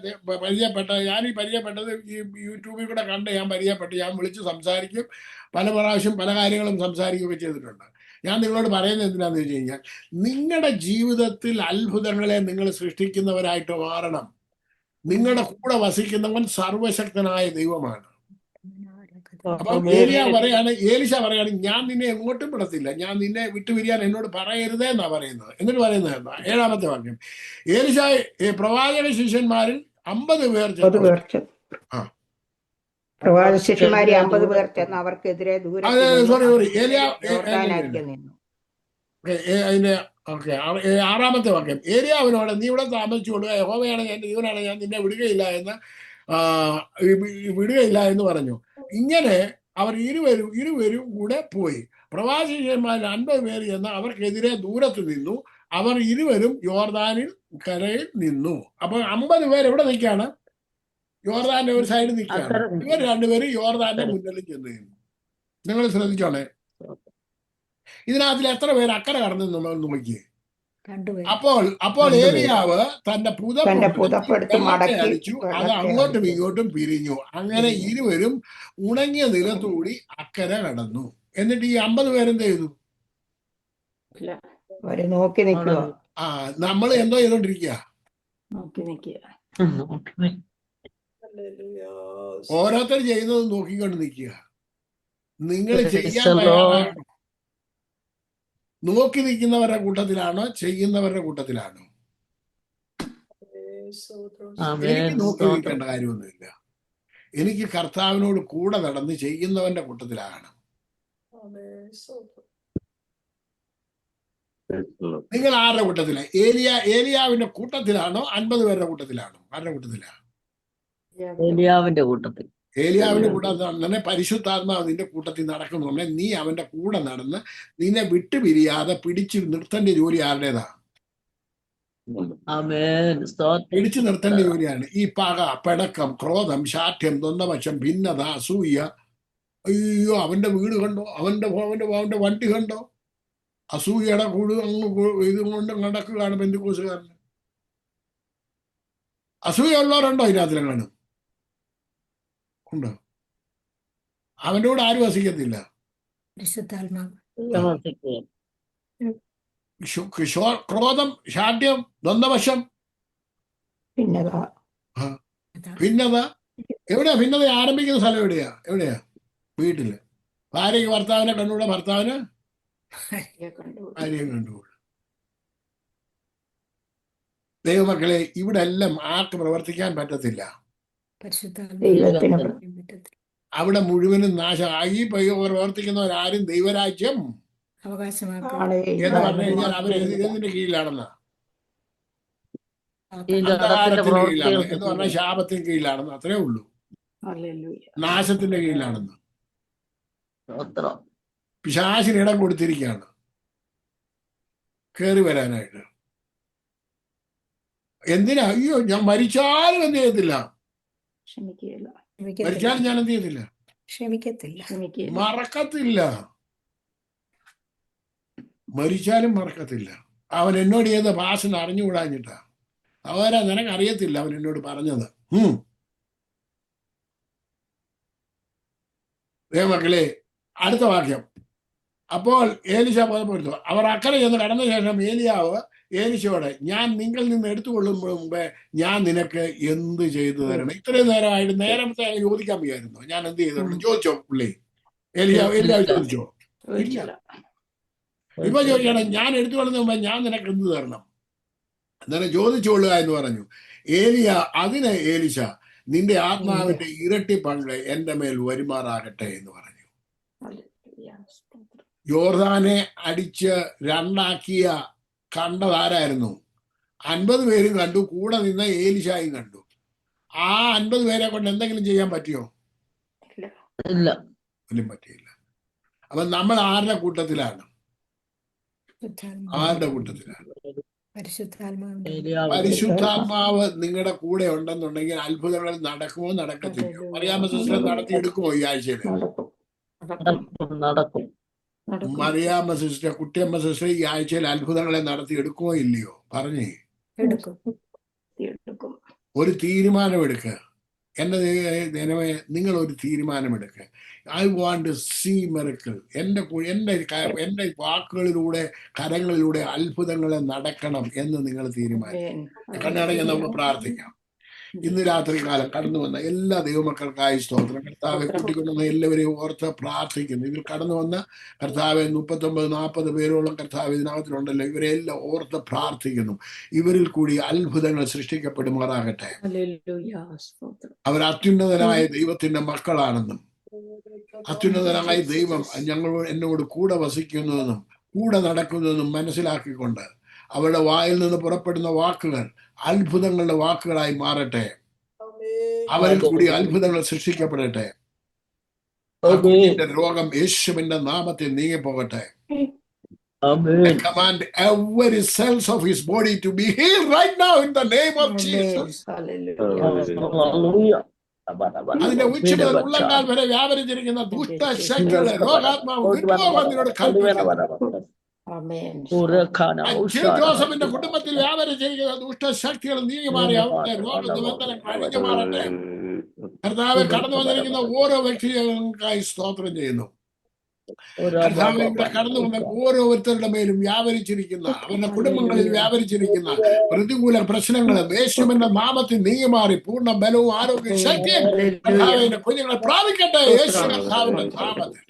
ഞാൻ ഈ പരിചയപ്പെട്ടത് ഈ യൂട്യൂബിൽ കൂടെ കണ്ട് ഞാൻ വിളിച്ച് സംസാരിക്കും. പല പ്രാവശ്യം പല കാര്യങ്ങളും സംസാരിക്കുകയൊക്കെ ചെയ്തിട്ടുണ്ട്. ഞാൻ നിങ്ങളോട് പറയുന്നത് എന്തിനാന്ന് വെച്ച് കഴിഞ്ഞാൽ, നിങ്ങളുടെ ജീവിതത്തിൽ അത്ഭുതങ്ങളെ നിങ്ങൾ സൃഷ്ടിക്കുന്നവരായിട്ട് മാറണം. നിങ്ങളുടെ കൂടെ വസിക്കുന്നവൻ സർവശക്തനായ ദൈവമാണ്. അപ്പൊ ഏലിശ പറയാണ്, ഞാൻ നിന്നെ എങ്ങോട്ടും വിടത്തില്ല, ഞാൻ നിന്നെ വിട്ടുപിരിയാൻ എന്നോട് പറയരുതേ എന്നാ പറയുന്നത്. എന്നിട്ട് പറയുന്നത് 7-ാമത്തെ വാക്യം, ഏലിശ പ്രവാചക ശിഷ്യന്മാരിൽ 50 പേർ ശിഷ്യന്മാരെ 50 പേർ ചെന്ന് അവർക്കെതിരെ അതിന്റെ 6-ാമത്തെ വാക്യം, ഏലിയാവിനോട്, നീ ഇവിടെ താമസിച്ചുകൊള്ളുക, യഹോവയാണ് എന്റെ ജീവനാണ്, ഞാൻ നിന്നെ വിടുകയില്ല എന്ന് പറഞ്ഞു. ഇങ്ങനെ അവർ ഇരുവരും കൂടെ പോയി. പ്രവാചകന്മാരിൽ 50 പേർ ചെന്ന് അവർക്കെതിരെ ദൂരത്ത് നിന്നു. അവർ ഇരുവരും യോർദാനിൽ കരയിൽ നിന്നു. അപ്പൊ 50 പേർ എവിടെ നിൽക്കുകയാണ്? യോർദാന്റെ ഒരു സൈഡിൽ നിൽക്കുകയാണ്. ഇവർ 2 പേര് യോർദാന്റെ മുന്നിൽ ചെന്ന് നിന്നു. നിങ്ങൾ ശ്രദ്ധിച്ചോളെ, ഇതിനകത്തിൽ എത്ര പേര് അക്കരെ കടന്നു നമ്മൾ നോക്കിയേ. അപ്പോൾ ഏലിയാവ് തന്റെ പുതപ്പെടുത്ത് അടിച്ചു, അത് അങ്ങോട്ടും ഇങ്ങോട്ടും പിരിഞ്ഞു. അങ്ങനെ ഇരുവരും ഉണങ്ങിയ നിലത്തൂടി അക്കരെ കടന്നു. എന്നിട്ട് ഈ 50 പേരെന്ത് ചെയ്തു? നോക്കി നിൽക്കുക. നമ്മൾ എന്തോ ചെയ്തോണ്ടിരിക്കുക? ഓരോരുത്തർ ചെയ്യുന്നത് നോക്കിക്കൊണ്ട് നിൽക്കുക. നിങ്ങൾ ചെയ്യാൻ നോക്കി നിൽക്കുന്നവരുടെ കൂട്ടത്തിലാണോ ചെയ്യുന്നവരുടെ കൂട്ടത്തിലാണോ? എനിക്ക് നോക്കി നിൽക്കേണ്ട കാര്യമൊന്നുമില്ല. എനിക്ക് കർത്താവിനോട് കൂടെ നടന്ന് ചെയ്യുന്നവന്റെ കൂട്ടത്തിലാണ്. നിങ്ങൾ ആരുടെ കൂട്ടത്തിലാ? ഏലിയാവിന്റെ കൂട്ടത്തിലാണോ 50 പേരുടെ കൂട്ടത്തിലാണോ? ആരുടെ കൂട്ടത്തിലാണ്? ഏലിയാവിന്റെ കൂട്ടത്തിൽ. ഏലിയാവിന്റെ കൂട്ടത്തിൽ പരിശുദ്ധാത്മാവ് നിന്റെ കൂട്ടത്തിൽ നടക്കുന്നു. നീ അവന്റെ കൂടെ നടന്ന് നിന്നെ വിട്ടുപിരിയാതെ പിടിച്ചു നിർത്തേണ്ട ജോലി ആരുടേതാ? പിടിച്ചു നിർത്തേണ്ട ജോലിയാണ്. ഈ പക, പിണക്കം, ക്രോധം, ശാഠ്യം, ദ്വന്ദ്വപക്ഷം, ഭിന്നത, അസൂയ, അയ്യോ അവന്റെ വീട് കണ്ടോ, അവന്റെ വണ്ടി കണ്ടോ, അസൂയയുടെ ഇതുകൊണ്ട് നടക്കുകയാണ് പെന്തിക്കോസുകാരന്. അസൂയ ഉള്ളവരുണ്ടോ ഇതിനകത്തിലെങ്ങാനും? ഉണ്ടോ? അവന്റെ കൂടെ ആരും വസിക്കത്തില്ല. ക്രോധം, ശാഠ്യം, ദ്വന്ദ്വപക്ഷം, ഭിന്നത. എവിടെയാ ഭിന്നത ആരംഭിക്കുന്ന സ്ഥലം? എവിടെയാ? വീട്ടില്. ഭാര്യയ്ക്ക് ഭർത്താവിനെ കണ്ടുകൂടാ, ഭർത്താവിന് ഭാര്യയെ കണ്ടുകൂടാ. ദൈവമക്കളെ, ഇവിടെ എല്ലാം ആർക്ക് പ്രവർത്തിക്കാൻ പറ്റത്തില്ല. അവിടെ മുഴുവനും നാശം. ഈ പ്രവർത്തിക്കുന്നവരാരും ദൈവരാജ്യം എന്ന് പറഞ്ഞു കഴിഞ്ഞാൽ അവർ ഇതിന്റെ കീഴിലാണെന്നാ. അന്ധകാരത്തിന്റെ കീഴിലാണ് എന്ന് പറഞ്ഞാൽ ശാപത്തിന് കീഴിലാണെന്ന്. അത്രേ ഉള്ളൂ. നാശത്തിന്റെ കീഴിലാണെന്ന്. പിശാചിന് ഇടം കൊടുത്തിരിക്കുകയാണ് കേറി വരാനായിട്ട്. എന്തിനാ? അയ്യോ, ഞാൻ മരിച്ചാലും എന്ത് ചെയ്യത്തില്ല, മരിച്ചാലും ഞാൻ എന്ത് ചെയ്യത്തില്ല, മറക്കത്തില്ല. മരിച്ചാലും മറക്കത്തില്ല. അവൻ എന്നോട് ചെയ്ത ഭാഷ അറിഞ്ഞുകൂടാഞ്ഞിട്ടാ. അവരാ നിനക്ക് അറിയത്തില്ല അവൻ എന്നോട് പറഞ്ഞത്. മക്കളെ, അടുത്ത വാക്യം. അപ്പോൾ ഏലിശ ബോധപ്പെടുത്തു. അവർ അക്കരെ ചെന്ന് കടന്ന ശേഷം ഏലിയാവ് ഏലിശയോട്, ഞാൻ നിങ്ങളിൽ നിന്ന് എടുത്തുകൊള്ളുമ്പോൾ മുമ്പേ ഞാൻ നിനക്ക് എന്ത് ചെയ്തു തരണം? ഇത്രയും നേരമായിട്ട് നേരത്തെ ചോദിക്കാൻ വയ്യായിരുന്നു. ഞാൻ എന്ത് ചെയ്തു ചോദിച്ചോ? പുള്ളി ഏലിയാവ് ചോദിച്ചോ? ഇല്ല. ഇപ്പൊ ചോദിക്കണം, ഞാൻ എടുത്തുകൊള്ളുന്ന മുമ്പേ ഞാൻ നിനക്ക് എന്ത് തരണം? അന്നേരം ചോദിച്ചോളുക എന്ന് പറഞ്ഞു. അതിന് ഏലിശ, നിന്റെ ആത്മാവിന്റെ ഇരട്ടി പങ്ക് എന്റെ മേൽ വരുമാറാകട്ടെ എന്ന് പറഞ്ഞു. യോർദാനെ അടിച്ച് രണ്ടാക്കിയ കണ്ടതാരായിരുന്നു? 50 പേരും കണ്ടു, കൂടെ നിന്ന ഏലിശായും കണ്ടു. ആ 50 പേരെ കൊണ്ട് എന്തെങ്കിലും ചെയ്യാൻ പറ്റിയോ? ഇല്ല, ഒന്നും പറ്റിയില്ല. അപ്പൊ നമ്മൾ ആരുടെ കൂട്ടത്തിലാണ്? ആരുടെ കൂട്ടത്തിലാണ്? പരിശുദ്ധാത്മാവ് നിങ്ങളുടെ കൂടെ ഉണ്ടെന്നുണ്ടെങ്കിൽ അത്ഭുതങ്ങൾ നടക്കുമോ നടക്കത്തില്ലയോ? മറിയാമ്മ സിസ്റ്റർ നടത്തിയെടുക്കുമോ ഈ ആഴ്ചയിൽ? നടക്കും. മറിയാമ്മ സിസ്റ്റർ, കുട്ടിയമ്മ സിസ്റ്റർ ഈ ആഴ്ചയിൽ അത്ഭുതങ്ങളെ നടത്തിയെടുക്കുമോ ഇല്ലയോ? പറഞ്ഞേ. ഒരു തീരുമാനമെടുക്കുക. എന്റെ ദൈവമേ, നിങ്ങൾ ഒരു തീരുമാനമെടുക്കുക. I want to see miracle. എന്റെ വാക്കുകളിലൂടെ, കരങ്ങളിലൂടെ അത്ഭുതങ്ങളെ നടക്കണം എന്ന് നിങ്ങൾ തീരുമാനിക്കും. കണ്ണടങ്ങി നമുക്ക് പ്രാർത്ഥിക്കാം. ഇന്ന് രാത്രി കാലം കടന്നു വന്ന എല്ലാ ദൈവമക്കൾക്കായി സ്തോത്രം. കർത്താവെ, കൂട്ടിക്കൊണ്ടുവന്ന എല്ലാവരെയും ഓർത്ത് പ്രാർത്ഥിക്കുന്നു. ഇതിൽ കടന്നു വന്ന കർത്താവെ 39-40 പേരോളം കർത്താവ് ഇതിനകത്തിലുണ്ടല്ലോ. ഇവരെല്ലാം ഓർത്ത് പ്രാർത്ഥിക്കുന്നു. ഇവരിൽ കൂടി അത്ഭുതങ്ങൾ സൃഷ്ടിക്കപ്പെടുമാറാകട്ടെ. അവർ അത്യുന്നതനായ ദൈവത്തിന്റെ മക്കളാണെന്നും അത്യുന്നതനായ ദൈവം എന്നോട് കൂടെ വസിക്കുന്നുവെന്നും കൂടെ നടക്കുന്നുവെന്നും മനസ്സിലാക്കിക്കൊണ്ട് അവരുടെ വായിൽ നിന്ന് പുറപ്പെടുന്ന വാക്കുകൾ അത്ഭുതങ്ങളുടെ വാക്കുകളായി മാറട്ടെ. അവരിൽ കൂടി അത്ഭുതങ്ങൾ സൃഷ്ടിക്കപ്പെടട്ടെ. രോഗം യേശുവിന്റെ നാമത്തിൽ നീങ്ങിപ്പോകട്ടെ. I command every cells of his body to be healed right now in the name of Jesus. അതിന്റെ ഉച്ചമുതൽ ഉള്ളങ്കാൽ വരെ വ്യാപരിച്ചിരിക്കുന്ന ദുഷ്ടശക്തികളെ രോഗാത്മാവ് വിട്ടുപോകുന്നതിനോട് കൽപ്പിക്കുന്നു. ജോസഫിന്റെ കുടുംബത്തിൽ വ്യാപരിച്ചിരിക്കുന്ന ദുഷ്ടശക്തികൾ നീങ്ങി മാറി അവരുടെ രോഗനിബന്ധനം കഴിഞ്ഞു മാറട്ടെ. കർത്താവ് കടന്നു വന്നിരിക്കുന്ന ഓരോ വ്യക്തികൾക്കായി സ്തോത്രം ചെയ്യുന്നു. കർത്താവ് ഇവിടെ കടന്നു വന്ന ഓരോരുത്തരുടെ മേലും വ്യാപരിച്ചിരിക്കുന്ന, അവരുടെ കുടുംബങ്ങളിൽ വ്യാപരിച്ചിരിക്കുന്ന പ്രതികൂല പ്രശ്നങ്ങളും യേശുവിന്റെ നാമത്തിൽ നീങ്ങി മാറി പൂർണ്ണ ബലവും ആരോഗ്യ ശക്തിയും കർത്താവിന്റെ കുഞ്ഞുങ്ങളെ പ്രാപിക്കട്ടെ. യേശു കർത്താവിന്റെ നാമത്തിൽ.